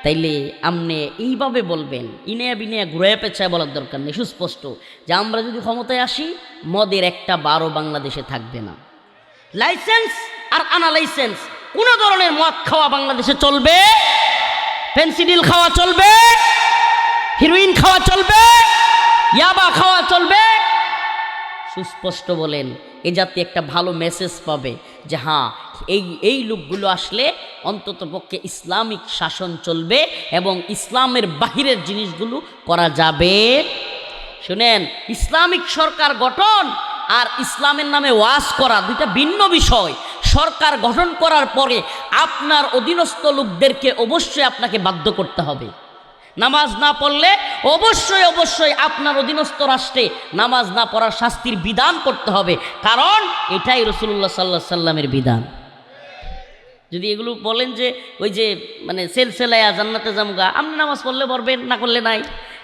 তাইলে আপনি এইভাবে বলবেন, ইনেয়া বিনেয়া ঘুরে পেঁচায় বলার দরকার নেই, সুস্পষ্ট যে আমরা যদি ক্ষমতায় আসি মদের একটা বারও বাংলাদেশে থাকবে না। লাইসেন্স আর আনা লাইসেন্স কোনো ধরনের মদ খাওয়া বাংলাদেশে চলবে, ফেন্সিডিল খাওয়া চলবে, হিরোইন খাওয়া চলবে, ইয়াবা খাওয়া চলবে। সুস্পষ্ট বলেন, এ জাতি একটা ভালো মেসেজ পাবে যে হ্যাঁ এই লোকগুলো আসলে অন্তত পক্ষে ইসলামিক শাসন চলবে এবং ইসলামের বাহিরের জিনিসগুলো করা যাবে। শুনেন, ইসলামিক সরকার গঠন আর ইসলামের নামে ওয়াজ করা দুইটা ভিন্ন বিষয়। সরকার গঠন করার পরে আপনার অধীনস্থ লোকদেরকে অবশ্যই আপনাকে বাধ্য করতে হবে। নামাজ না পড়লে অবশ্যই অবশ্যই আপনার অধীনস্থ রাষ্ট্রে নামাজ না পড়ার শাস্তির বিধান করতে হবে, কারণ এটাই রাসূলুল্লাহ সাল্লাল্লাহু আলাইহি সাল্লামের বিধান। যদি এগুলো বলেন যে ওই যে মানে সেলসেলায়া জান্নাতে জামগা, আপনি নামাজ পড়লে পড়বেন, না করলে নাই,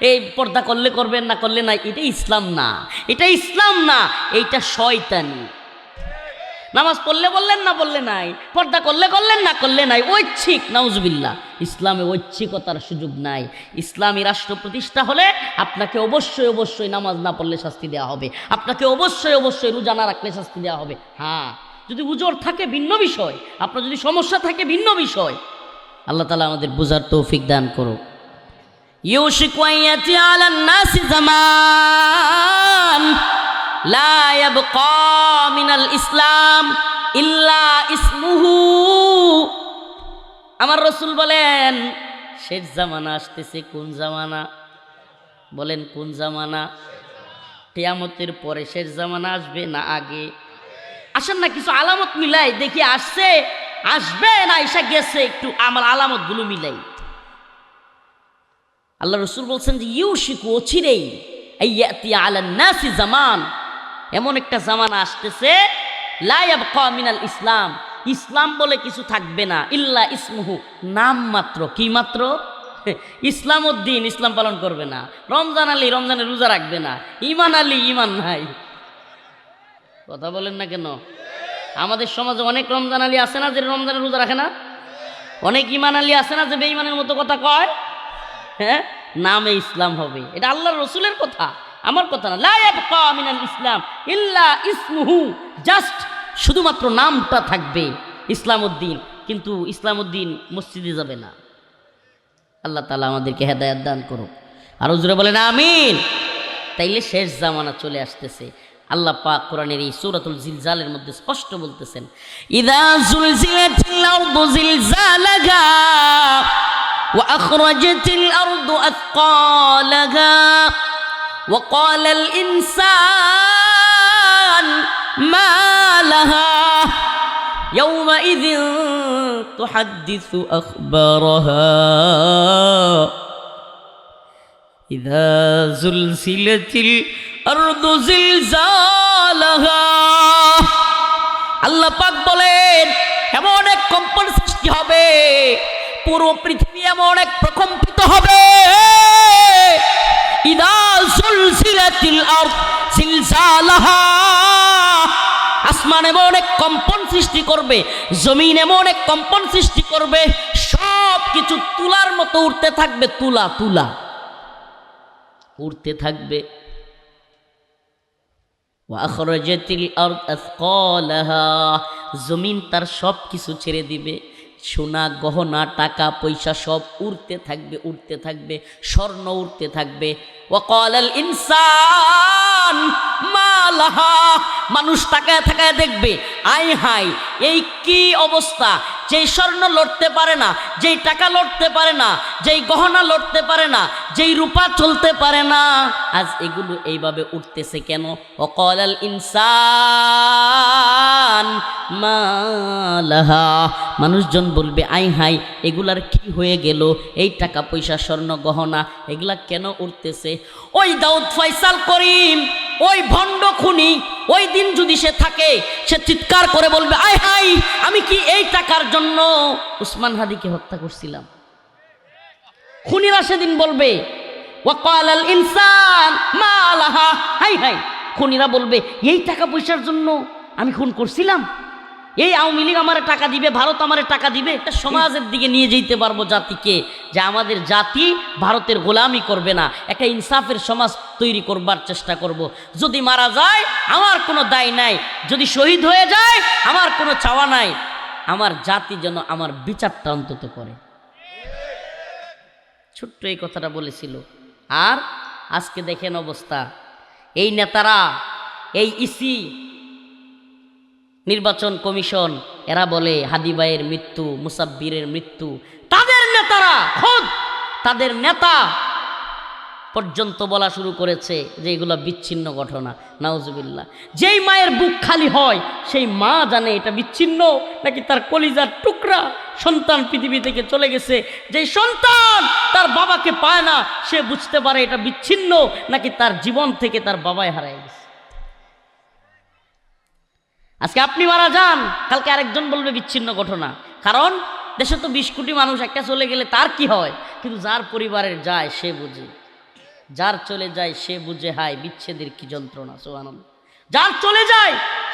এই পর্দা করলে করবেন, না করলে নাই, এটা ইসলাম না, এটা ইসলাম না, এইটা শয়তানি। নামাজ পড়লে বললেন, না বললে নাই, পর্দা করলে করলেন, না করলে নাই, ঐচ্ছিক। নাউজুবিল্লাহ, ইসলামে ঐচ্ছিকতার সুযোগ নাই। ইসলামী রাষ্ট্র প্রতিষ্ঠা হলে আপনাকে অবশ্যই অবশ্যই নামাজ না পড়লে শাস্তি দেওয়া হবে, আপনাকে অবশ্যই অবশ্যই রোজা না রাখলে শাস্তি দেওয়া হবে। হ্যাঁ, যদি উজর থাকে ভিন্ন বিষয়, আপনার যদি সমস্যা থাকে ভিন্ন বিষয়। আল্লাহ তাআলা আমাদের বুঝার তৌফিক দান করুক। ইউশিকু আইয়াতি আলান নাসি জামান লা ইয়াবকা মিনাল ইসলাম ইল্লা ইসমুহু। আমার রাসূল বলেন, শেষ জামানা আসতেছে। কোন জামানা? বলেন কোন জামানা? কিয়ামতের পরে শেষ জামানা আসবে না আগে? আসেন না কিছু আলামত মিলাই দেখি, আসছে, আসবে না এসে গেছে, একটু আমার আলামতগুলো মিলাই। আল্লাহ রাসূল বলছেন যে ইউশিকু, অচিরেই, আইয়াতি আলান নাসি জামান, এমন একটা জামানা আসতেছে লা ইয়াবকা মিনাল ইসলাম, ইসলাম বলে কিছু থাকবে না, ইল্লা ইসমুহু, নাম মাত্র। কি মাত্র? ইসলাম উদ্দিন, ইসলাম পালন করবে না। রমজান আলী রমজানের রোজা রাখবে না। ঈমান আলী ঈমান নাই। কথা বলেন না কেন? আমাদের সমাজে অনেক রমজান আলী আছে না যে রমজানের রোজা রাখে না? অনেক ঈমান আলী আছে না যে বেঈমানের মতো কথা কয়? হ্যাঁ, নামে ইসলাম হবে। এটা আল্লাহর রাসূলের কথা, আমার কথা না। লা ইয়াবকা মিনাল ইসলাম ইল্লা ইসমুহু, জাস্ট শুধুমাত্র নামটা থাকবে ইসলাম উদ্দিন, কিন্তু ইসলাম উদ্দিন মসজিদে যাবে না। আল্লাহ তাআলা আমাদেরকে হেদায়েত দান করুক। আরো জোরে বলেন আমিন। তাইলে শেষ জামানা চলে আসতেছে। আল্লাহ পাক কোরআনের এই সূরাতুল জিলজালের মধ্যে স্পষ্ট বলতেছেন, ইযা যুলজিলাতিল আরদু জিলজালাহা وأخرجت الأرض أثقالها وقال الإنسان ما لها يومئذ تحدث أخبارها إذا زلزلت الأرض زلزالها আল্লাহ পাক বলেন এমন এক কম্পন সৃষ্টি হবে, পুরো পৃথিবী এমন এক প্রকম্পিত হবে। ইদা সুলসিলাতিল আরদ জিলজালাহা, আসমান এমন এক কম্পন সৃষ্টি করবে, জমিন এমন এক কম্পন সৃষ্টি করবে, সব কিছু তুলার মতো উঠতে থাকবে, তুলা তুলা উঠতে থাকবে। ওয়াখরাজাতিল আরদ আসকালাহা, জমিন তার সব কিছু ছেড়ে দিবে, সোনা গহনা টাকা পয়সা সব উড়তে থাকবে উড়তে থাকবে, স্বর্ণ উড়তে থাকবে। ওয়াকালাল ইনসান মা লাহা, মানুষ তাকায় তাকায় দেখবে আয় হায় এই কি অবস্থা, যেই স্বর্ণ লড়তে পারে না, যেই টাকা লড়তে পারে না, যেই গহনা লড়তে পারে না, যেই রূপা চলতে পারে না, আজ এগুলো এইভাবে উঠতেছে কেন? ওয়াকালাল ইনসান মা লাহা, মানুষজন বলবে আয় হায় এগুলার কি হয়ে গেল, এই টাকা পয়সা স্বর্ণ গহনা এগুলা কেন উঠতেছে? ওই দাউদ ফয়সাল করিম, ওই ভণ্ড খুনি, ওই দিন যদি সে থাকে, সে চিৎকার করে বলবে আয় হায় আমি কি এই টাকার জন্য উসমান হাদিকে হত্যা করছিলাম? খুনিরা সেদিন বলবে ওয়াকালাল ইনসান মা লাহা, হায় হায়, খুনিরা বলবে এই টাকা পয়সার জন্য আমি খুন করছিলাম, এই আওয়ামী লীগ আমার টাকা দিবে, ভারত আমার টাকা দিবে। একটা সমাজের দিকে নিয়ে যেতে পারবো জাতিকে, যে আমাদের জাতি ভারতের গোলামি করবে না, একটা ইনসাফের সমাজ তৈরি করবার চেষ্টা করব। যদি মারা যায় আমার কোনো দায় নাই, যদি শহীদ হয়ে যায় আমার কোনো চাওয়া নাই, আমার জাতি যেন আমার বিচারটা অন্তত করে। ছোট্ট এই কথাটা বলেছিল। আর আজকে দেখেন অবস্থা, এই নেতারা, এই ইসি, নির্বাচন কমিশন, এরা বলে হাদি ভাইয়ের মৃত্যু, মুসাব্বিরের মৃত্যু, তাদের নেতারা খোদ তাদের নেতা পর্যন্ত বলা শুরু করেছে যে এগুলো বিচ্ছিন্ন ঘটনা। নাউজুবিল্লাহ। যেই মায়ের বুক খালি হয় সেই মা জানে এটা বিচ্ছিন্ন নাকি তার কলিজার টুকরা সন্তান পৃথিবী থেকে চলে গেছে। যেই সন্তান তার বাবাকে পায় না সে বুঝতে পারে এটা বিচ্ছিন্ন নাকি তার জীবন থেকে তার বাবাই হারায় গেছে। আজকে আপনি মারা যান, কালকে আরেকজন বলবে বিচ্ছিন্ন ঘটনা, কারণ দেশে তো 20 কোটি মানুষ, একটা চলে গেলে তার কি হয়, কিন্তু যার পরিবারের যায় সে বুঝে, যার চলে যায় সে বুঝে হায় বিচ্ছেদের কি যন্ত্রণা। সুবহানাল্লাহ। যার চলে যায়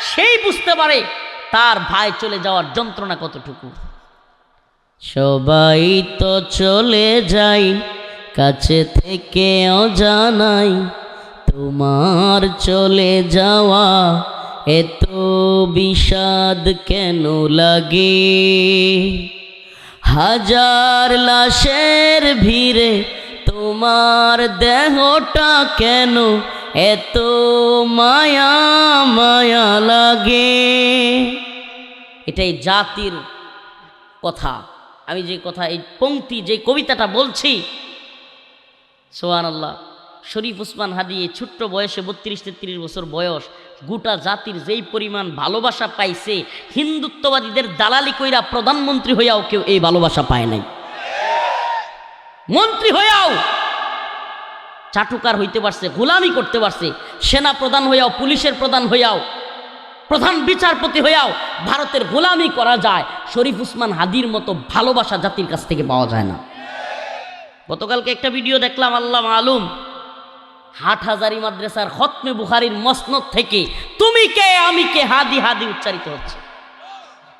সেই বুঝতে পারে তার ভাই চলে যাওয়ার যন্ত্রণা কতটুকু। সবাই তো চলে যাই কাছে থেকে অজানাই, তোমার চলে যাওয়া এত বিষাদ কেন লাগে, হাজার লাশের ভিড়ে তোমার দেহটা কেন এত মায়া মায়া লাগে। এটাই জাতির কথা। আমি যে কথা, এই পংক্তি, যে কবিতাটা বলছি, সুবহানাল্লাহ, শরীফ উসমান হাদি এই ছোট্ট বয়সে 32-33 বছর বয়স, গোটা জাতির যেই পরিমাণ ভালোবাসা পাইছে, হিন্দুত্ববাদীদের দালালি কইরা প্রধানমন্ত্রী হইয়াও কেউ এই ভালোবাসা পায় নাই। মন্ত্রী হইয়াও চাটুকার হইতে পারছে, গোলামি করতে পারছে, সেনা প্রধান হইয়াও, পুলিশের প্রধান হইয়াও, প্রধান বিচারপতি হইয়াও ভারতের গোলামি করা যায়। শরীফ উসমান হাদির মতো ভালোবাসা জাতির কাছ থেকে পাওয়া যায় না। গতকালকে একটা ভিডিও দেখলাম, আল্লাহ মালুম, হাটহাজারী মাদ্রাসার খতমে বুখারীর মসনদ থেকে তুমি কে আমি কে হাদি হাদি উচ্চারিত হচ্ছে।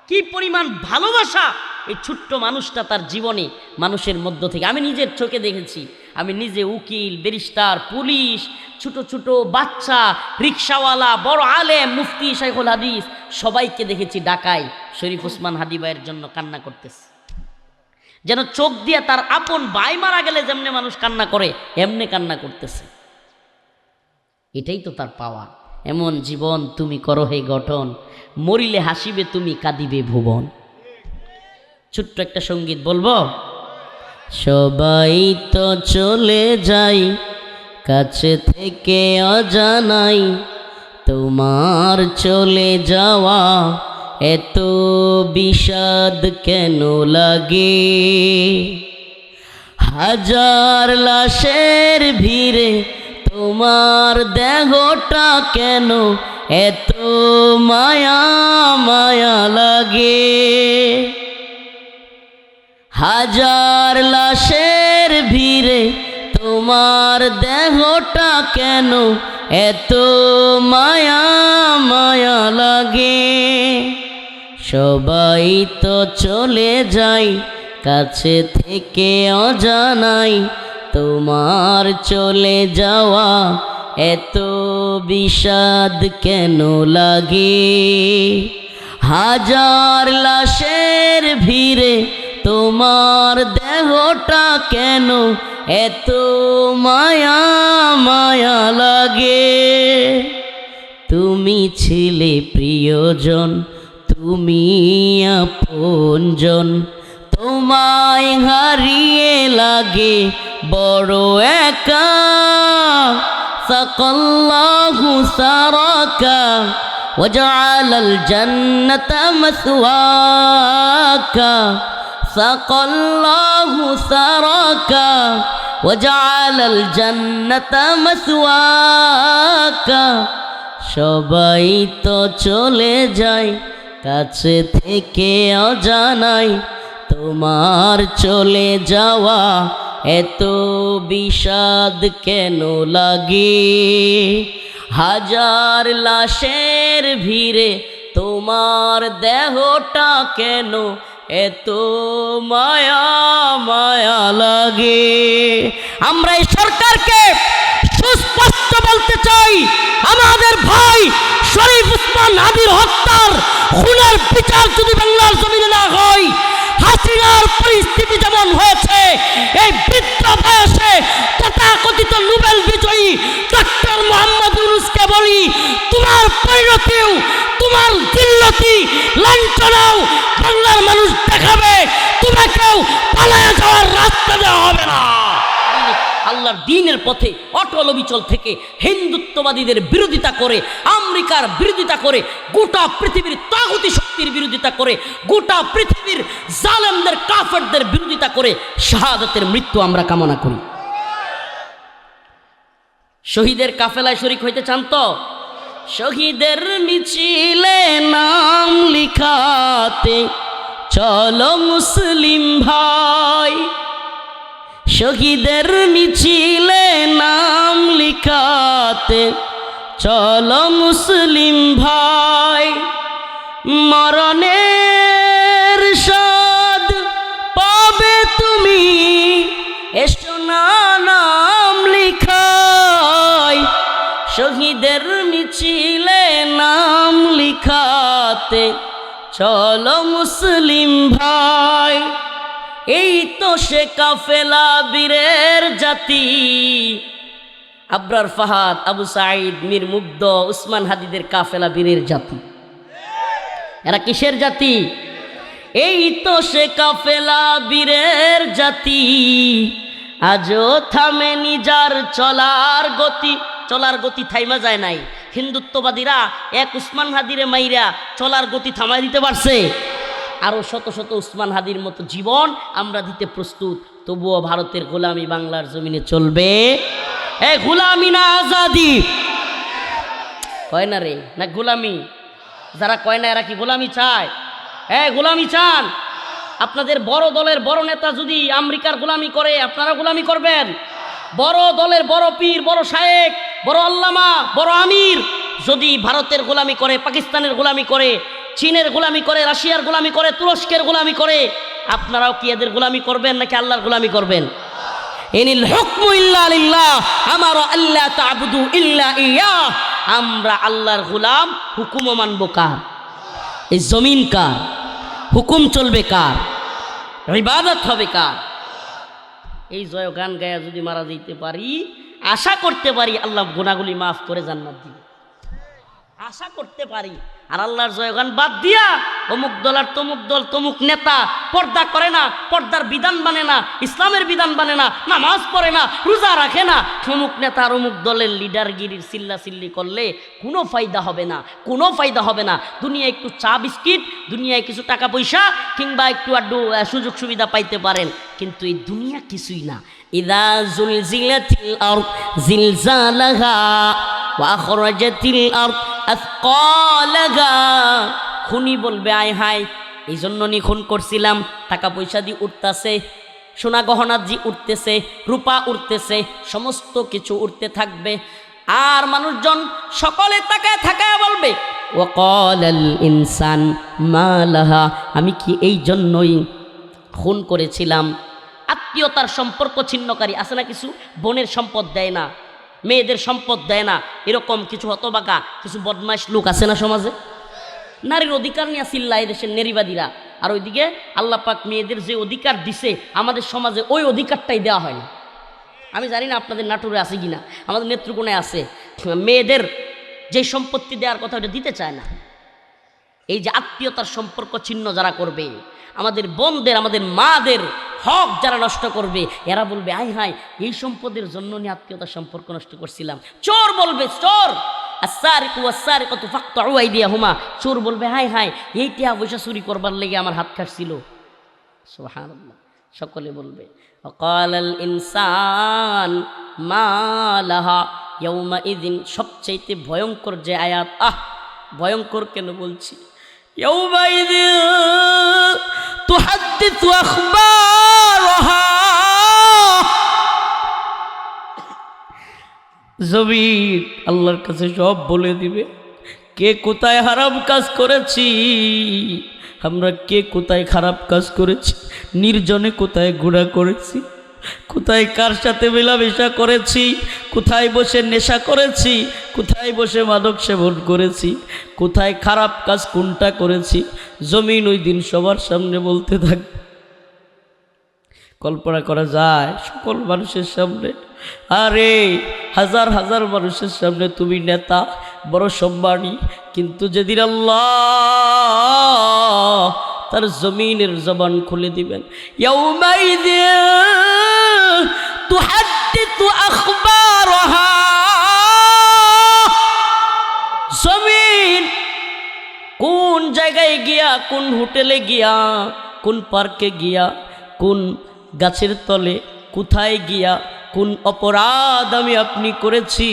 কি পরিমাণ ভালোবাসা এই ছোট্ট মানুষটা তার জীবনে মানুষের মধ্য থেকে। আমি নিজের চোখে দেখেছি, আমি নিজে উকিল, ব্যারিস্টার, পুলিশ, ছোট ছোট বাচ্চা, রিক্সাওয়ালা, বড় আলেম, মুফতি, শাইখুল হাদিস, সবাইকে দেখেছি ঢাকায় শরীফ উসমান হাদি ভাইয়ের জন্য কান্না করতেছে। যেন চোখ দিয়ে তার আপন ভাই মারা গেলে যেমনে মানুষ কান্না করে এমনি কান্না করতেছে। এটাই তো তার পাওয়া। এমন জীবন তুমি করো হে গঠন, মরিলে হাসিবে তুমি কাঁদিবে ভুবন। ছোট্ট একটা সঙ্গীত বলবো। সবাই তো চলে যাই, কাছে থেকে অজানাই, তোমার চলে যাওয়া এত বিষাদ কেন লাগে? হাজার লাশের ভিড়ে তোমার দেহটা কেন এত মায়া মায়া লাগে? হাজার লাশের ভিড়ে তোমার দেহটা কেন এত মায়া মায়া লাগে? সবাই তো চলে যাই, কাছে থেকে অজানাই, তোমার চলে যাওয়া এত বিষাদ কেন লাগে? হাজার লাশের ভিড়ে তোমার দেহটা কেন এত মায়া মায়া লাগে? তুমি ছিলে প্রিয়জন, তুমি আপনজন, তোমায় হারিয়ে লাগে বড় একা। সাকাল্লাহু সারাকা ওয়াজআলাল জান্নাতা মাসওয়াকা। সাকাল্লাহু সারাকা ওয়াজআলাল জান্নাতা মাসওয়াকা। সবাই তো চলে যায়, কাছে থেকে অজানাই, তোমার চলে যাওয়া এত বিষাদ কেন লাগে? হাজার লাশের ভিড়ে তোমার দেহটা কেন এত মায়া মায়া লাগে? আমরা এই সরকারকে সুস্পষ্ট বলতে চাই, আমাদের ভাই শরীফ উসমান হাদির হত্যার খুনের বিচার যদি বাংলার জমিনে না হয়, হাসিনার পরিস্থিতি যেমন হয়েছে, এই বৃদ্ধ বয়সে তথাকথিত নোবেল বিজয়ী ডক্টর মোহাম্মদ ইউনূসকে বলি, তোমার পরিণতিও, তোমার জিল্লতি লাঞ্ছনাও বাংলার মানুষ দেখাবে, তোমাকেও পালায়া যাওয়ার রাস্তা দেওয়া হবে না। আল্লাহর দ্বীনের পথে অটল অবিচল থেকে হিন্দুত্ববাদীদের বিরোধিতা করে, আমেরিকার বিরোধিতা করে, গোটা পৃথিবীর তাগুতি শক্তির বিরোধিতা করে, গোটা পৃথিবীর জালেমদের কাফেরদের বিরোধিতা করে শাহাদাতের মৃত্যু আমরা কামনা করি। শহীদের কাফেলায় শরীক হইতে চান তো? শহীদের মিছিলে নাম লিখাতে চলো মুসলিম ভাই, শহীদের মিছিলে নাম লিখাতে চলো মুসলিম ভাই। মরণের স্বাদ পাবে তুমি, এসো না নাম লিখাই। শহীদের মিছিলে নাম লিখাতে চলো মুসলিম ভাই। এই তো সে কাফেলা বীরের জাতি, আবরার ফাহাদ, আবু সাঈদ, মীর মুগ্ধ, উসমান হাদিদের কাফেলা বীরের জাতি। এরা কিসের জাতি? এই তো সে কাফেলা বীরের জাতি, আজও থামেনি যার চলার গতি। চলার গতি থাইমা যায় নাই। হিন্দুত্ববাদীরা এক উসমান হাদিরে মাইরা চলার গতি থামাই দিতে পারছে? আরও শত শত উসমান হাদির মতো জীবন আমরা দিতে প্রস্তুত। তবুও ভারতের গোলামি বাংলার জমিনে চলবে? এ গোলামি না আজাদি? কয় না রে, না গোলামি? যারা কয় না এরা কি গোলামি চায়? গোলামি চান? আপনাদের বড় দলের বড় নেতা যদি আমেরিকার গোলামি করে, আপনারা গোলামি করবেন? বড় দলের বড় পীর, বড় শায়েখ, বড় আল্লামা, বড় আমির যদি ভারতের গোলামি করে, পাকিস্তানের গোলামি করে, চীনের গোলামি করে, রাশিয়ার গোলামি করে, তুরস্কের গোলামি করে, আপনারাও কি এদের গোলামি করবেন নাকি আল্লাহর গোলামি করবেন? ইনিল হুকমু ইল্লা লিল্লাহ, আমারা আল্লাহ তা'বুদু ইল্লা ইয়্যাহ। আমরা আল্লাহর গোলাম, হুকুমও মানব কার? এই জমিন কার? হুকুম চলবে কার? ইবাদত হবে কার? এই জয় গান গায়া যদি মারা যেতে পারি, আশা করতে পারি আল্লাহ গুনাহগুলি মাফ করে জান্নাত দিবে। আশা করতে পারি আর আল্লাহর জয়গান বাদ দিয়া অমুক দল আর তমুক দল, তমুক নেতা পর্দা করে না, পর্দার বিধান মানে না, ইসলামের বিধান মানে না, নামাজ পড়ে না, রোজা রাখে না, অমুক নেতা আর অমুক দলের লিডারগিরির চিল্লাচিল্লি করলে কোনো ফায়দা হবে না, কোনো ফায়দা হবে না। দুনিয়ায় একটু চা বিস্কিট, দুনিয়ায় কিছু টাকা পয়সা কিংবা একটু আড্ডু সুযোগ সুবিধা পাইতে পারেন, কিন্তু এই দুনিয়া কিছুই না। ইযা যুলজিলাতিল আরদ জিলজালাহা ওয়া আখরাজাতিল আরদ আথকালাহা। খুনি বলবে আয় হায়, এই জন্য নি খুন করছিলাম, টাকা পয়সা দিয়ে উঠতেছে, সোনা গহনা দিয়ে উঠতেছে, রূপা উঠতেছে, সমস্ত কিছু উঠতে থাকবে। আর মানুষজন সকলে তাকায় থাকায় বলবে ওয়াকালাল ইনসান মা লাহা, আমি কি এই জন্যই খুন করেছিলাম। আত্মীয়তার সম্পর্ক ছিন্নকারী আছে না কিছু, বোনের সম্পদ দেয় না, মেয়েদের সম্পদ দেয় না, এরকম কিছু হতবাকা কিছু বদমাইশ লোক আছে না সমাজে। নারীর অধিকার নিয়ে চিল্লায় দেশের নারীবাদীরা, আর ওইদিকে আল্লাহ পাক মেয়েদের যে অধিকার দিছে আমাদের সমাজে ওই অধিকারটাই দেওয়া হয় না। আমি জানি না আপনাদের নাটোরে আছে কিনা, আমাদের নেত্রকোণায় আছে, মেয়েদের যে সম্পত্তি দেওয়ার কথা ওটা দিতে চায় না। এই যে আত্মীয়তার সম্পর্ক ছিন্ন যারা করবে, আমাদের বোনদের আমাদের মাদের হক যারা নষ্ট করবে, এরা বলবে আয় হায় এই সম্পদের জন্য নিয়ে আত্মীয়তার সম্পর্ক নষ্ট করছিলাম। চোর বলবে চোর, আস-সারিকু ওয়াস-সারিকাতু ফাকতাউ আইদিয়াহুমা, চোর বলবে হায় হায় এই টাকা পয়সা চুরি করবার লেগে আমার হাত কাটছিল। সুবহানাল্লাহ, সকলে বলবে ওয়াকালাল ইনসান মা লাহা ইয়াউমাইযিন। সবচাইতে ভয়ঙ্কর যে আয়াত, ভয়ঙ্কর কেন বলছি, ইয়াউমাইযিন তুহাদ্দিসু আখবারাহা, জমিন আল্লাহর কাছে সব বলে দিবে কে কোথায় হারাম কাজ করেছি, আমরা কে কোথায় খারাপ কাজ করেছি, নির্জনে কোথায় গুনাহ করেছি, কোথায় কার সাথে মেলামেশা করেছি, কোথায় বসে নেশা করেছি, কোথায় বসে মাদক সেবন করেছি, কোথায় খারাপ কাজ কোনটা করেছি। জমিন ওই দিন সবার সামনে বলতে থাকবে। কল্পনা করা যায় সকল মানুষের সামনে, আরে হাজার হাজার মানুষের সামনে তুমি নেতা, বড় সম্মানী, কিন্তু যেদিন আল্লাহ তার জমিনের জবান খুলে দিবেন, ইয়াউমাইযিন তুহাদ্দিসু আখবারাহা, জমিন কোন জায়গায় গিয়া, কোন হোটেলে গিয়া, কোন পার্কে গিয়া, কোন গাছের তলে, কোথায় গিয়া কোন অপরাধ আমি আপনি করেছি,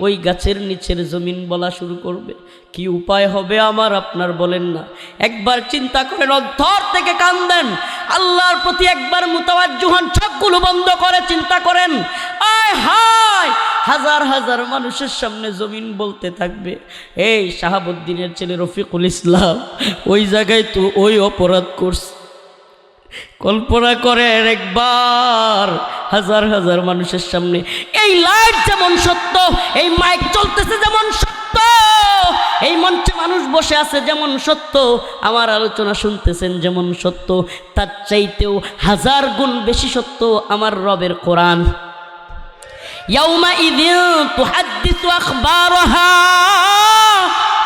ওই গাছের নিচের জমিন বলা শুরু করবে। কি উপায় হবে আমার আপনার বলেন না? একবার চিন্তা করেন, অন্তর থেকে কান্দেন, আল্লাহর প্রতি একবার মুতাওয়াজ্জুহ হন, চোখগুলো বন্ধ করে চিন্তা করেন। আয় হায়, হাজার হাজার মানুষের সামনে জমিন বলতে থাকবে, এই শাহাবুদ্দিনের ছেলে রফিকুল ইসলাম ওই জায়গায় তো ওই অপরাধ করছে। কল্পনা করেন একবার, হাজার হাজার মানুষের সামনে। এই লাইট যেমন সত্য, এই মাইক চলতেছে যেমন সত্য, এই মঞ্চে মানুষ বসে আছে যেমন সত্য, আমার আলোচনা শুনতেছেন যেমন সত্য, তার চাইতেও হাজার গুণ বেশি সত্য আমার রবের কোরআন। ইয়াউমাইযিন তুহাদ্দিসু আখবারাহা,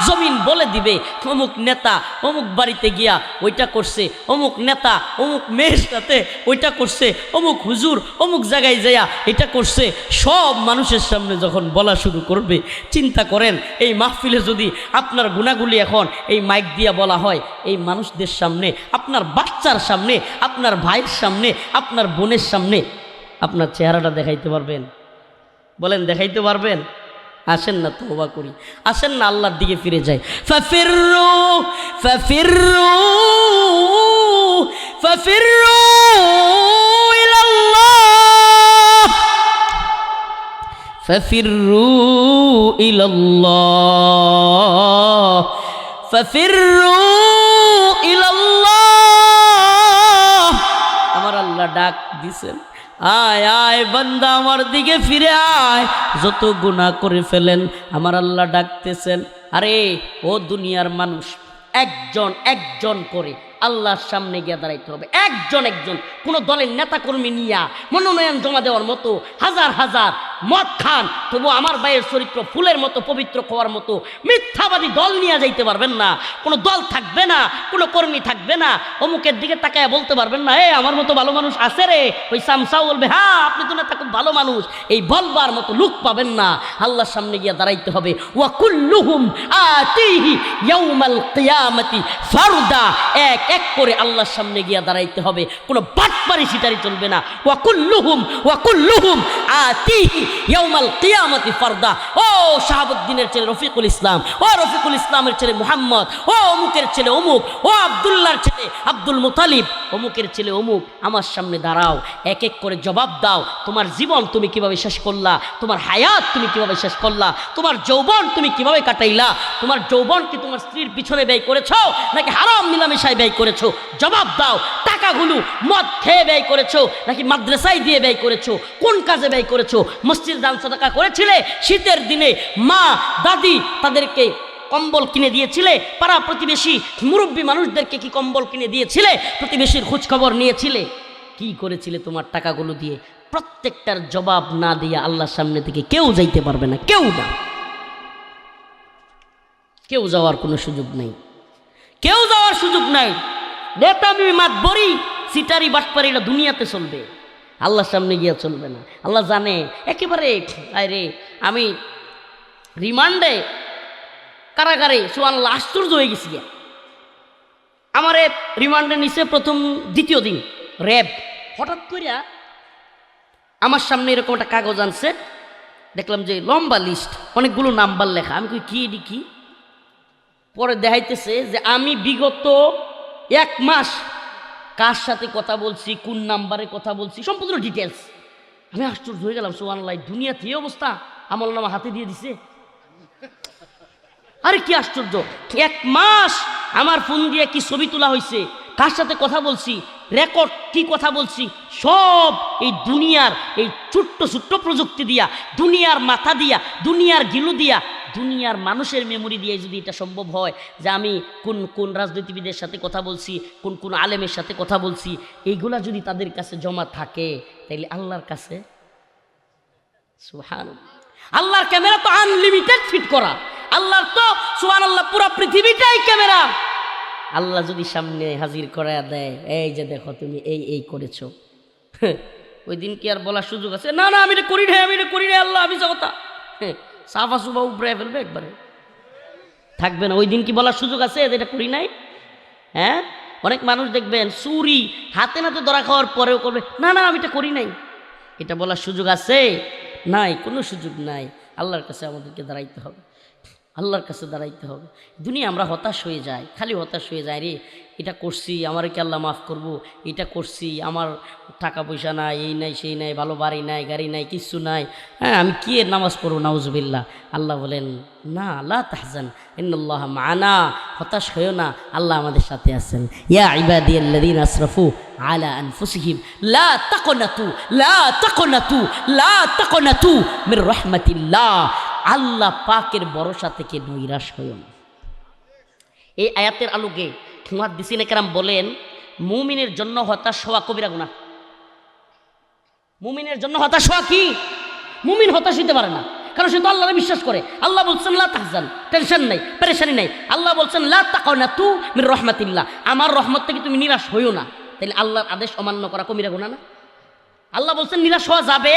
জমিন বলে দিবে অমুক নেতা অমুক বাড়িতে গিয়া ওইটা করছে, অমুক নেতা অমুক মেয়ের সাথে ওইটা করছে, অমুক হুজুর অমুক জায়গায় যাইয়া এটা করছে। সব মানুষের সামনে যখন বলা শুরু করবে, চিন্তা করেন এই মাহফিলে যদি আপনার গুনাহগুলি এখন এই মাইক দিয়া বলা হয়, এই মানুষদের সামনে, আপনার বাচ্চার সামনে, আপনার ভাইয়ের সামনে, আপনার বোনের সামনে, আপনার চেহারাটা দেখাইতে পারবেন? বলেন দেখাইতে পারবেন? আসেন না তওবা করি, আসেন না আল্লাহর দিকে ফিরে যাই। ফাফিররু ফাফিররু ফাফিররু ইলাল্লাহ, ফাফিররু ইলাল্লাহ, ফাফিররু ইলাল্লাহ। আমার আল্লাহ ডাক দিছেন, আয় আয় বান্দা আমার দিকে ফিরে আয়, যত গুনাহ করে ফেলেন আমার আল্লাহ ডাকতেছেন। আরে ও দুনিয়ার মানুষ, একজন একজন করে আল্লাহর সামনে গিয়ে দাঁড়াইতে হবে, একজন একজন। কোনো দলের নেতাকর্মী নিয়া মনোনয়ন জমা দেওয়ার মতো হাজার হাজার মদ খান, তবু আমার ভাইয়ের চরিত্র ফুলের মতো পবিত্র হওয়ার মতো মিথ্যাবাদী দল নিয়ে যাইতে পারবেন না। কোনো দল থাকবে না, কোনো কর্মী থাকবে না, অমুকের দিকে তাকায় বলতে পারবেন না আমার মতো ভালো মানুষ আছে রে। ওই সামসাও বলবে হ্যাঁ আপনি তো না খুব ভালো মানুষ, এই বলবার মতো লোক পাবেন না। আল্লাহর সামনে গিয়ে দাঁড়াইতে হবে। ওয়া কুল্লুহুম আতিহি ইয়াউমাল কিয়ামতি ফারদা, এক এক করে আল্লাহর সামনে গিয়ে দাঁড়াইতে হবে। কোনো বাটপারি সিটারি চলবে না। ওয়া কুল্লুহুম আতিহি ইয়াউমাল কিয়ামতি ফারদা। ও শাহাবুদ্দিনের ছেলে রফিকুল ইসলাম, ও রফিকুল ইসলামের ছেলে মুহাম্মদ, ও অমুকের ছেলে অমুক, ও আব্দুল্লাহর ছেলে আব্দুল মুতালিব, অমুকের ছেলে অমুক, আমার সামনে দাঁড়াও, এক এক করে জবাব দাও। তোমার জীবন তুমি কিভাবে শেষ করলা, তোমার হায়াত তুমি কিভাবে শেষ করলা, তোমার যৌবন তুমি কিভাবে কাটাইলা, তোমার যৌবন কি তোমার স্ত্রীর পিছনে ব্যয় করেছো নাকি হারাম মিলামেশায় ব্যয় করেছো? জবাব দাও। টাকাগুলো মদ খেয়ে ব্যয় করেছো নাকি মাদ্রাসায় দিয়ে ব্যয় করেছো? কোন কাজে ব্যয় করেছো? মসজিদ দান সাদাকা করেছিলে? শীতের দিনে মা দাদি তাদেরকে কম্বল কিনে দিয়েছিলে? পাড়া প্রতিবেশী মুরব্বী মানুষদেরকে কি কম্বল কিনে দিয়েছিলে? প্রতিবেশীর খোঁজখবর নিয়েছিলে? কি করেছিলে তোমার টাকাগুলো দিয়ে? প্রত্যেকটার জবাব না দিয়ে আল্লাহর সামনে থেকে কেউ যাইতে পারবে না, কেউ না, কেউ যাওয়ার কোনো সুযোগ নেই, কেউ যাওয়ার সুযোগ নাই। নেতামি মাতবরি সিটারি বাটপারি এটা দুনিয়াতে চলবে, আল্লাহর সামনে গিয়ে চলবে না। আল্লাহ জানে একেবারে। আরে আমি রিমান্ডে কারাগারে সুবহানাল্লাহ আশ্চর্য হয়ে গেছি। আমারে রিমান্ডে নিছে প্রথম দ্বিতীয় দিন র্যাব। হঠাৎ করে আমার সামনে এরকম একটা কাগজ আনছে, দেখলাম যে লম্বা লিস্ট, অনেকগুলো নাম্বার লেখা। আমি কই কি এডি কি? পরে দেখাইতেছে যে আমি বিগত 1 মাস কার সাথে কথা বলছি, কোন নাম্বারে কথা বলছি, সম্পূর্ণ ডিটেলস। আমি আশ্চর্য হয়ে গেলাম, সুবহানাল্লাহ দুনিয়াতে এই অবস্থা, আমলনামা হাতে দিয়ে দিছে। আরে কি আশ্চর্য! 1 মাস আমার ফোন দিয়ে কি ছবি তোলা হয়েছে, কার সাথে কথা বলছি, রেকর্ড কি কথা বলছি, সব এই দুনিয়ার এই ছোট্ট ছোট্ট প্রযুক্তি দিয়া, দুনিয়ার মাথা দিয়া, দুনিয়ার গিলু দিয়া, দুনিয়ার মানুষের মেমোরি দিয়ে যদি এটা সম্ভব হয় যে আমি কোন কোন রাজনীতিবিদের সাথে কথা বলছি, কোন কোন আলেমের সাথে কথা বলছি, এইগুলা যদি তাদের কাছে জমা থাকে, তাইলে আল্লাহর কাছে সুবহানাল্লাহ, আল্লাহর ক্যামেরা তো আনলিমিটেড ফিট করা। আল্লাহর তো সুবহানাল্লাহ পুরো পৃথিবীটাই ক্যামেরা। আল্লাহ যদি সামনে হাজির করে দেয়, এই যে দেখো তুমি এই করেছো, ওই দিন কি আর বলার সুযোগ আছে? না না আমি এটা করি নাই, আমি এটা করি নাই, আল্লাহ আমি কথা সাফা সুফা উপরে ফেলবে, একবারে থাকবে না। ওই দিন কি বলার সুযোগ আছে এটা করি নাই? হ্যাঁ, অনেক মানুষ দেখবেন চুরি হাতে নাতে ধরা খাওয়ার পরেও করবে না না আমি এটা করি নাই। এটা বলার সুযোগ আছে? নাই, কোনো সুযোগ নাই। আল্লাহর কাছে আমাদেরকে দাঁড়াইতে হবে, আল্লাহর কাছে দাঁড়াইতে হবে। দুনিয়া আমরা হতাশ হয়ে যাই, খালি হতাশ হয়ে যায়, রে এটা করছি আমার কি আল্লাহ মাফ করব, এটা করছি আমার টাকা পয়সা নাই, এই নাই সেই নাই, ভালো বাড়ি নাই গাড়ি নাই, কিচ্ছু নাই, হ্যাঁ আমি কি এর নামাজ পড়বো? নাউজুবিল্লাহ। আল্লাহ বলেন না, লা তাহজান ইন্নাল্লাহ মা'ানা, হতাশ হয়েও না, আল্লাহ আমাদের সাথে আছেন। ইয়া ইবাদিয়াল্লাযীনা আসরাফু আলা আনফুসিহিম লা তাকনাতু মির রাহমাতিল্লাহ। আল্লাহ পাকের ভরসা থেকে নৈরাশ হইও না। এই আয়াতের আলোকে মুহাদ্দিসিনে কেরাম বলেন, মুমিনের জন্য হতাশ হওয়া কবিরা গুনাহ। মুমিনের জন্য হতাশ হওয়া কি? মুমিন হতাশ হতে পারে না, কারণ সে তো আল্লাহরে বিশ্বাস করে। আল্লাহ বলছেন লা তাহজান, টেনশন নাই, পেরেশানি নাই। আল্লাহ বলছেন লা তাকনাতু মির রাহমাতিল্লাহ, আমার রহমত থেকে তুমি নিরাশ হইও না। তাহলে আল্লাহর আদেশ অমান্য করা কবিরা গুনাহ না? আল্লাহ বলছেন নিরাশ হওয়া যাবে,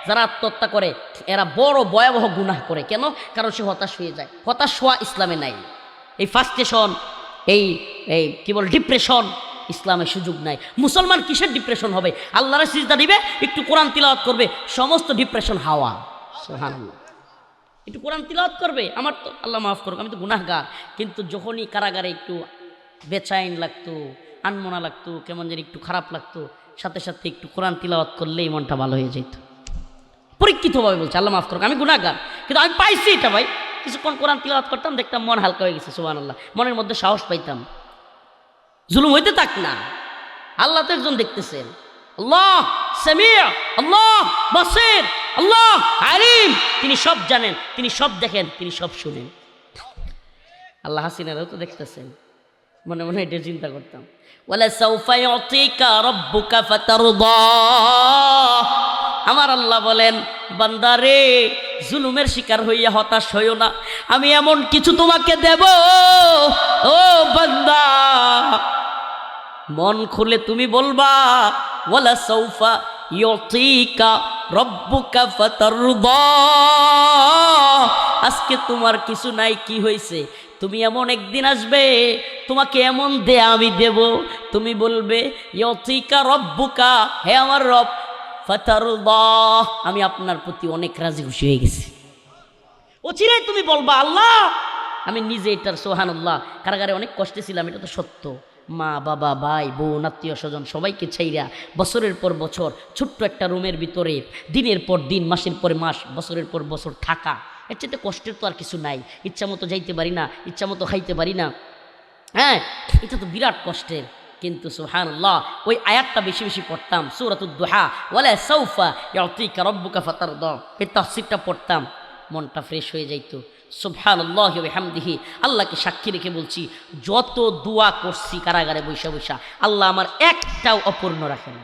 যারা আত্মহত্যা করে এরা বড় ভয়াবহ গুনাহ করে। কেন? কারণ সে হতাশ হয়ে যায়। হতাশ হওয়া ইসলামে নাই। এই ফার্স্টেশন, এই এই কি বল ডিপ্রেশন, ইসলামের সুযোগ নাই। মুসলমান কিসের ডিপ্রেশন হবে? আল্লাহর সিজদা দিবে, একটু কোরআন তিলাওয়াত করবে, সমস্ত ডিপ্রেশন হাওয়া। সুবহানাল্লাহ। একটু কোরআন তিলাওয়াত করবে, আমার তো আল্লাহ মাফ করুক আমি তো গুনাহগার, কিন্তু যখনই কারাগারে একটু বেচাইন লাগতো, আনমনা লাগতো, কেমন যেন একটু খারাপ লাগতো, সাথে সাথে একটু কোরআন তিলাওয়াত করলেই মনটা ভালো হয়ে যেত। পরীক্ষিতভাবে বলছে আল্লাহ মাফ করুক আমি গুনাহগার, কিন্তু আমি পাইছি এটা ভাই। কিছুক্ষণ কোরআন তিলাওয়াত করতাম, দেখতাম মন হালকা হয়ে গেছে। সুবহানাল্লাহ। মনের মধ্যে সাহস পাইতাম, জুলুম হইতে থাক না। আল্লাহ তো একজন দেখতেছেন, আল্লাহ সামিউ, আল্লাহ বাসির, আল্লাহ আলিম, তিনি সব জানেন, তিনি সব দেখেন, তিনি সব শুনেন। আল্লাহ হাসিনারাও তো দেখতেছেন। মনে মনে এটা চিন্তা করতাম, ওয়ালা সাউফা ইউতিকা রাব্বুকা ফাতারদা, আমার আল্লাহ বলেন বান্দারে জুলুমের শিকার হইয়া হতাশ হইও না, আমি এমন কিছু তোমাকে দেব ও বান্দা, মন খুলে তুমি বলবা ওয়ালা সাউফা ইউতিকা রব্বুকা ফাতারদা। আজকে তোমার কিছু নাই, কি হয়েছে? তুমি এমন একদিন আসবে তোমাকে এমন দে আমি দেব, তুমি বলবে ইউতিকা রব্বুকা, হে আমার রব, ফাতারদা, আমি আপনার প্রতি অনেক রাজি খুশি হয়ে গেছি। অচিরেই তুমি বলবা আল্লাহ আমি নিজে এটার সুবহানাল্লাহ কারাগারে অনেক কষ্টে ছিলাম, এটা তো সত্য, মা বাবা ভাই বোন আত্মীয় স্বজন সবাইকে ছাইরা বছরের পর বছর ছোট্ট একটা রুমের ভিতরে দিনের পর দিন মাসের পর মাস বছরের পর বছর থাকা, এর চেয়ে কষ্টের তো আর কিছু নাই। ইচ্ছা মতো যাইতে পারি না, ইচ্ছা মতো খাইতে পারি না, হ্যাঁ এটা তো বিরাট কষ্টের। কিন্তু সুবহানাল্লাহ ওই আয়াতটা বেশি বেশি পড়তাম, সূরাতুদ দুহা ওয়ালা সাউফা ইউতিকা রব্বুকা ফাতারদা, এই তাফসীরটা পড়তাম, মনটা ফ্রেশ হয়ে যাইতো। সুবহানাল্লাহি ওয়া বিহামদিহি, আল্লাহকে সাক্ষী রেখে বলছি যত দোয়া করছি কারাগারে বৈশা বৈশা আল্লাহ আমার একটাও অপূর্ণ রাখেন,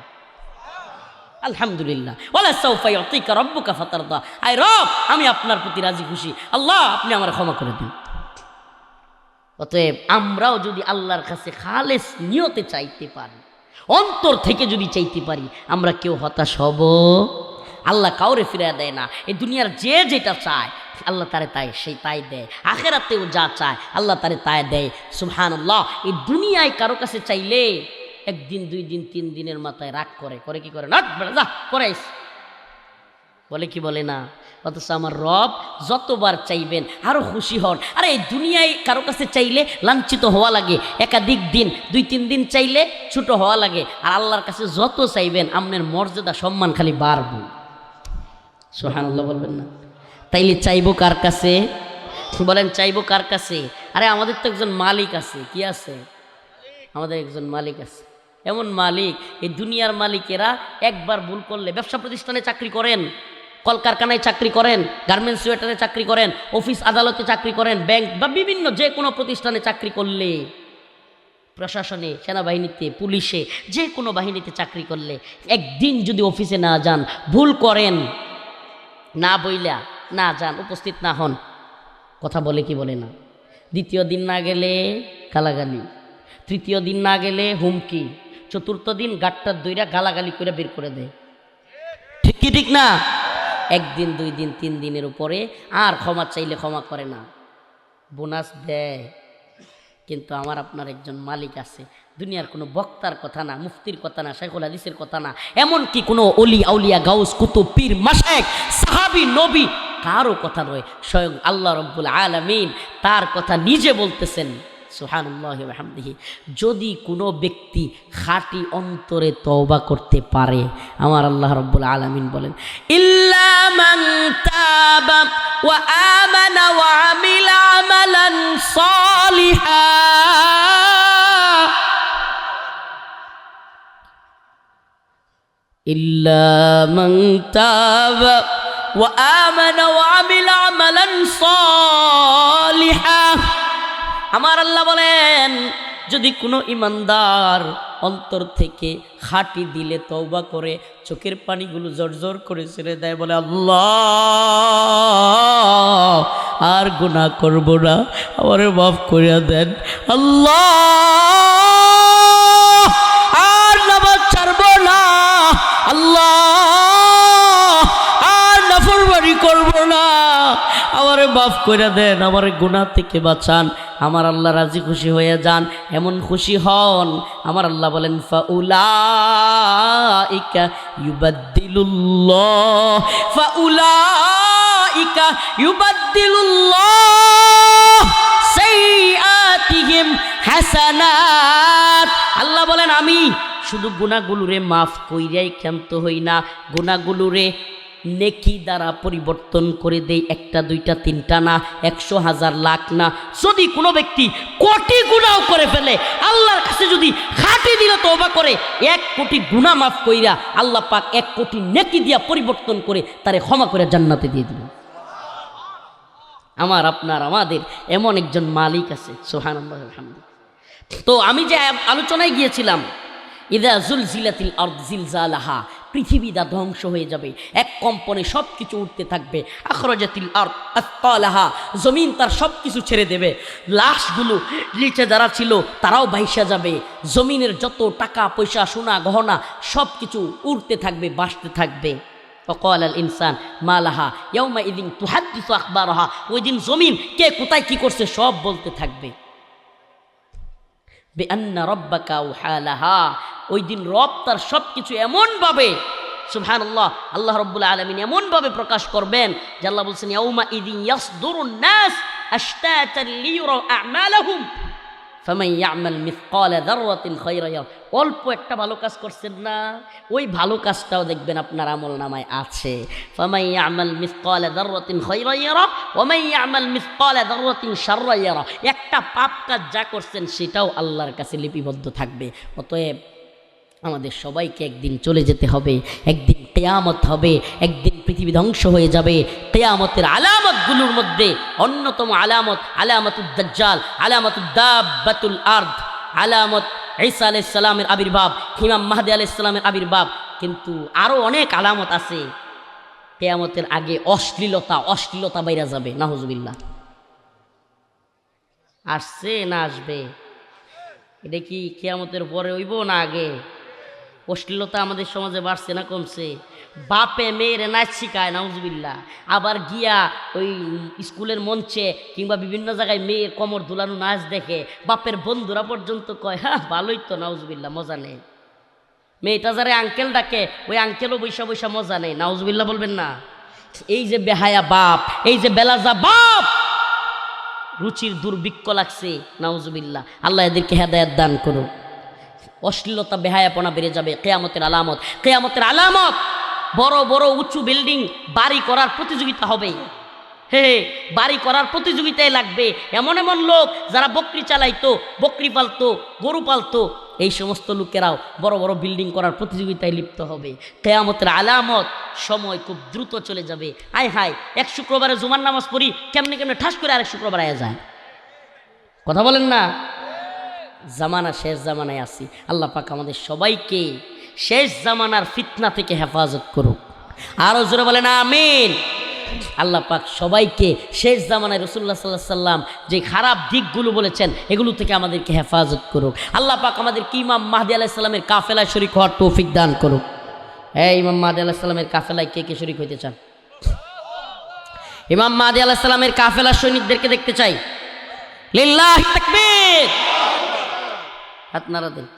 আলহামদুলিল্লাহ। ওয়ালা সাউফা ইউতিকা রব্বুকা ফাতারদা, আয় রব আমি আপনার প্রতি রাজি খুশি, আল্লাহ আপনি আমার ক্ষমা করে দিন। অতএব আমরাও যদি আল্লাহর কাছে খালেস নিয়তে চাইতে পারি, অন্তর থেকে যদি চাইতে পারি, আমরা কেউ হতাশ হব? আল্লাহ কাউরে ফিরিয়ে দেয় না। এই দুনিয়ার যে যেটা চায় আল্লাহ তারে তাই সেই তাই দেয়, আখেরাতেও যা চায় আল্লাহ তারে তাই দেয়। সুবহানাল্লাহ। এই দুনিয়ায় কারো কাছে চাইলে একদিন দুই দিন তিন দিনের মাথায় রাগ করে, করে কি করে না যা করাইস বলে কি বলে না, অথচ আমার রব যতবার চাইবেন আরো খুশি হন। আরে এই দুনিয়ায় কারো কাছে চাইলে লাঞ্ছিত হওয়া লাগে, একাধিক দিন দুই তিন দিন চাইলে ছোট হওয়া লাগে, আর আল্লাহর কাছে যত চাইবেন আপনার মর্যাদা সম্মান খালি বাড়ব। সুবহানাল্লাহ বলবেন না? তাইলে চাইবো কার কাছে? বলেন চাইবো কার কাছে? আরে আমাদের তো একজন মালিক আছে। কি আছে? আমাদের একজন মালিক আছে, এমন মালিক, এই দুনিয়ার মালিকেরা একবার ভুল করলে, ব্যবসা প্রতিষ্ঠানে চাকরি করেন, কলকারখানায় চাকরি করেন, গার্মেন্টস ওয়েটারে চাকরি করেন, অফিস আদালতে চাকরি করেন, ব্যাংক বা বিভিন্ন যে কোনো প্রতিষ্ঠানে চাকরি করলে, প্রশাসনে, সেনাবাহিনীতে, পুলিশে, যে কোনো বাহিনীতে চাকরি করলে একদিন যদি অফিসে না যান, ভুল করেন, না বইলা না যান, উপস্থিত না হন, কথা বলে কি বলে না, দ্বিতীয় দিন না গেলে গালাগালি, তৃতীয় দিন না গেলে হুমকি, চতুর্থ দিন গাট্টার দইরা গালাগালি করে বের করে দেয়। ঠিক কি ঠিক না? একদিন দুই দিন তিন দিনের উপরে আর ক্ষমা চাইলে ক্ষমা করে না, বোনাস দেয়। কিন্তু আমার আপনার একজন মালিক আছে, দুনিয়ার কোনো বক্তার কথা না, মুফতির কথা না, শাইখুল হাদিসের কথা না, এমনকি কোনো অলি আউলিয়া গাউস কুতুব পীর মাশায়েখ সাহাবী নবী কারো কথা নয়, স্বয়ং আল্লাহ রাব্বুল আলামিন তার কথা নিজে বলতেছেন। সুবহানাল্লাহি ওয়া বিহামদিহি। যদি কোনো ব্যক্তি খাঁটি অন্তরে তওবা করতে পারে, আমার আল্লাহ রাব্বুল আলামিন বলেন ইল্লা মান তাবা ওয়া আমানা ওয়া আমিলা আমালান সালিহা, ইল্লা মান তাবা ওয়া আমানা ওয়া আমিলা আমালান সালিহা। আমার আল্লাহ বলেন যদি কোনো ইমানদার অন্তর থেকে খাঁটি দিলে তওবা করে, চোখের পানিগুলো জর্জর করে ছেড়ে দেয়, বলে আল্লাহ আর গুনাহ করব না, আমারে মাফ করে দেন, আল্লাহ আর নামাজ ছাড়ব না, আল্লাহ আর নাফরমানি করব না, আমারে মাফ করে দেন, আমার গুনাহ থেকে বাঁচান, আমার আল্লাহ রাজি খুশি হয়ে যান। এমন খুশি হন, আমার আল্লাহ বলেন ফাউলাইকা ইউবাদদিলুল্লাহ, ফাউলাইকা ইউবাদদিলুল্লাহ সাইয়্যাতিহিম হাসানাত। আল্লাহ বলেন আমি শুধু গুনাহগুলোরে মাফ কইরাই ক্ষান্ত হই না, গুনাহগুলোরে নেকি দ্বারা পরিবর্তন করে দেই, একটা দুইটা তিনটা না, 100 হাজার লাখ না। যদি কোনো ব্যক্তি কোটি গুনাহ করে ফেলে, আল্লাহর কাছে যদি খাঁটি দিলে তওবা করে, 1 কোটি গুনাহ মাফ কইরা আল্লাহ পাক 1 কোটি নেকি দিয়া পরিবর্তন করে তারে ক্ষমা করে জান্নাতে দিয়ে দিবেন। আমার আপনার আমাদের এমন একজন মালিক আছে, সুবহানাল্লাহ আলহামদুলিল্লাহ। তো আমি যে আলোচনায় গিয়েছিলাম, ইদা জুলজিলাতিল আরদ জিলজালাহা, পৃথিবীটা ধ্বংস হয়ে যাবে, এক কম্পনে সব কিছু উঠতে থাকবে। আখরাজাতিল আরদ আসকালাহা, জমিন তার সব কিছু ছেড়ে দেবে, লাশগুলো নিচে যারা ছিল তারাও ভাইসা যাবে, জমিনের যত টাকা পয়সা সোনা গহনা সব কিছু উড়তে থাকবে, ভাসতে থাকবে। وقال الانسان ما لها يومئذ تحدث اخبارها, ওই দিন জমিন কে কোথায় কি করছে সব বলতে থাকবে। বিআন্না রাব্বাকা ওয়াহালাহা, ওই দিন রব তার সব কিছু এমনভাবে, সুবহানাল্লাহ, আল্লাহ রাব্বুল আলামিন এমনভাবে প্রকাশ করবেন যে আল্লাহ বলছেন ইয়াউমা ইযিন ইয়াসদুরুন নাস আশতাতান লিয়ুরা আ'মালাহুম ফামান ইয়া'মাল মিসকালা যাররাতিন খায়রান ইয়ারা। অল্প একটা ভালো কাজ করছেন না, ওই ভালো কাজটাও দেখবেন আপনার আমলনামায় আছে। ফামান ইয়া'মাল মিসকালা যাররাতিন খায়রান ইয়ারা ওয়া মান ইয়া'মাল মিসকালা যাররাতিন শাররান ইয়ারা। একটা পাপ কাজ যা করছেন সেটাও আল্লাহর কাছে লিপিবদ্ধ থাকবে। অতএব আমাদের সবাইকে একদিন চলে যেতে হবে, একদিন কিয়ামত হবে, একদিন পৃথিবী ধ্বংস হয়ে যাবে। কিয়ামতের আলামতগুলোর মধ্যে অন্যতম আলামত আলামাতুদ দাজ্জাল, আলামাতুদ দাব্বাতুল আরদ, আলামত ঈসা আলাইহিস সালামের আবির্ভাব, ইমাম মাহদী আলাইহিস সালামের আবির্ভাব। কিন্তু আরও অনেক আলামত আছে। কিয়ামতের আগে অশ্লীলতা বাইরা যাবে, নাউজুবিল্লাহ। আসছে না আসবে? এটা কি কিয়ামতের পরে হইব না আগে? অশ্লীলতা আমাদের সমাজে বাড়ছে না কমছে? বাপে মেয়েরে নাচ শিখায়, নাউজুবিল্লাহ, আবার গিয়া ওই স্কুলের মঞ্চে কিংবা বিভিন্ন জায়গায় মেয়ের কোমর দুলানো নাচ দেখে বাপের বন্ধুরা পর্যন্ত কয় হ্যাঁ ভালোই তো, নাউজুবিল্লাহ, মজা নেই। মেয়েটা যারা আঙ্কেল ডাকে ওই আঙ্কেলও বৈশা বৈশা মজা নেই, নাউজুবিল্লাহ বলবেন না? এই যে বেহায়া বাপ, এই যে বেলাজা বাপ, রুচির দুর্ভিক্ষ লাগছে, নাউজুবিল্লাহ। আল্লাহ এদেরকে হেদায়েত দান করুন। অশ্লীলতা বেহায়াপনা বেড়ে যাবে। কিয়ামতের আলামত, কিয়ামতের আলামত, বড় বড় উঁচু বিল্ডিং বাড়ি করার প্রতিযোগিতা হবে। বাড়ি করার প্রতিযোগিতায় লাগবে এমন এমন লোক যারা বকরি চালাইতো, বকরি পালতো, গরু পালতো, এই সমস্ত লোকেরাও বড় বড় বিল্ডিং করার প্রতিযোগিতায় লিপ্ত হবে। কিয়ামতের আলামত, সময় খুব দ্রুত চলে যাবে। আয় হায়, এক শুক্রবারে জুমার নামাজ পড়ি, কেমনে কেমনে ঠাস করে আরেক শুক্রবার আয়া যায়। কথা বলেন না? জামানা, শেষ জামানায় আছি। আল্লাহ পাক আমাদের সবাইকে শেষ জামানার ফিতনা থেকে হেফাজত করুক। আরো জোরে বলেন আমিন। আল্লাহ পাক সবাইকে শেষ জামানায় রাসূলুল্লাহ সাল্লাল্লাহু আলাইহি সাল্লাম যে খারাপ দিকগুলো বলেছেন এগুলো থেকে আমাদেরকে হেফাজত করুক। আল্লাহ পাক আমাদেরকে ইমাম মাহদী আলাইহিস সালামের কাফেলায় শরীক হওয়ার তৌফিক দান করুক। ইমাম মাহদী আলাইহিস সালামের কাফেলায় কে কে শরীক হইতে চান? ইমাম মাহদী আলাইহিস সালামের কাফেলার সৈনিকদেরকে দেখতে চাই। লিল্লাহি তাকবীর, হাত নাড়া দেন।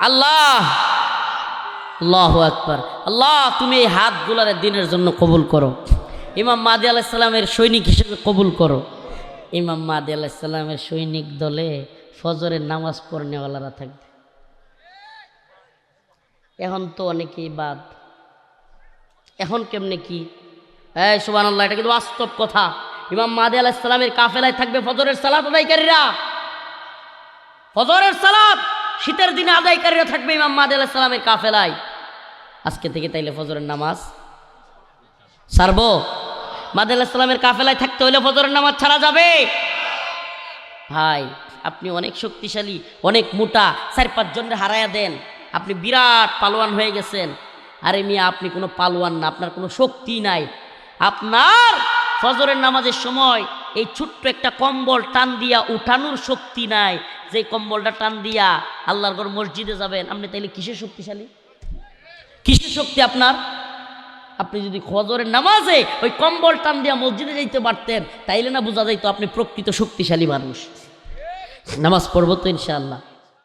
আল্লাহ, আল্লাহু আকবার। আল্লাহ, তুমি এই হাতগুলার দিনের জন্য কবুল করো। ইমাম মাহদী আলাইহিস সালামের সৈনিক হিসেবে কবুল করো। ইমাম মাহদী আলাইহিস সালামের সৈনিক দলে ফজরের নামাজ পড়নেওয়ালারা থাকবে। এখন তো অনেকেই বাদ, এখন কেমনে কি? সুবহানাল্লাহ, এটা কিন্তু বাস্তব কথা। ইমাম মাহদী আলাইহিস সালামের কাফেলায় থাকবে ফজরের সালাত আদায়কারীরা। ফজরের সালাত শীতের দিনে আদায়কারীরা থাকবে ইমাম মাহদী আলাইহিস সালামের কাফেলায়। আজকে থেকে তাইলে ফজরের নামাজ ছাড়বো? মাহদী আলাইহিস সালামের কাফেলায় থাকতে হলে ফজরের নামাজ ছাড়া যাবে? ভাই, আপনি অনেক শক্তিশালী, অনেক মোটা, 4-5 জনের হারায়া দেন, আপনি বিরাট পালোয়ান হয়ে গেছেন। আরে মিয়া, আপনি কোনো পালোয়ান না, আপনার কোনো শক্তি নাই। আপনার ফজরের নামাজের সময় এই ছোট্ট একটা কম্বল টান দিয়া উঠানোর শক্তি নাই। যে কম্বলটা টান দিয়া আল্লাহর ঘর মসজিদে যাবেন, আপনি তাইলে কিসের শক্তিশালী? কিসের শক্তি আপনার? আপনি যদি ফজরের নামাজে ওই কম্বল টান দিয়া মসজিদে যাইতে পারতেন, তাইলে না বোঝা যাইতো আপনি প্রকৃত শক্তিশালী মানুষ। নামাজ পড়বো তো ইনশাআল্লাহ।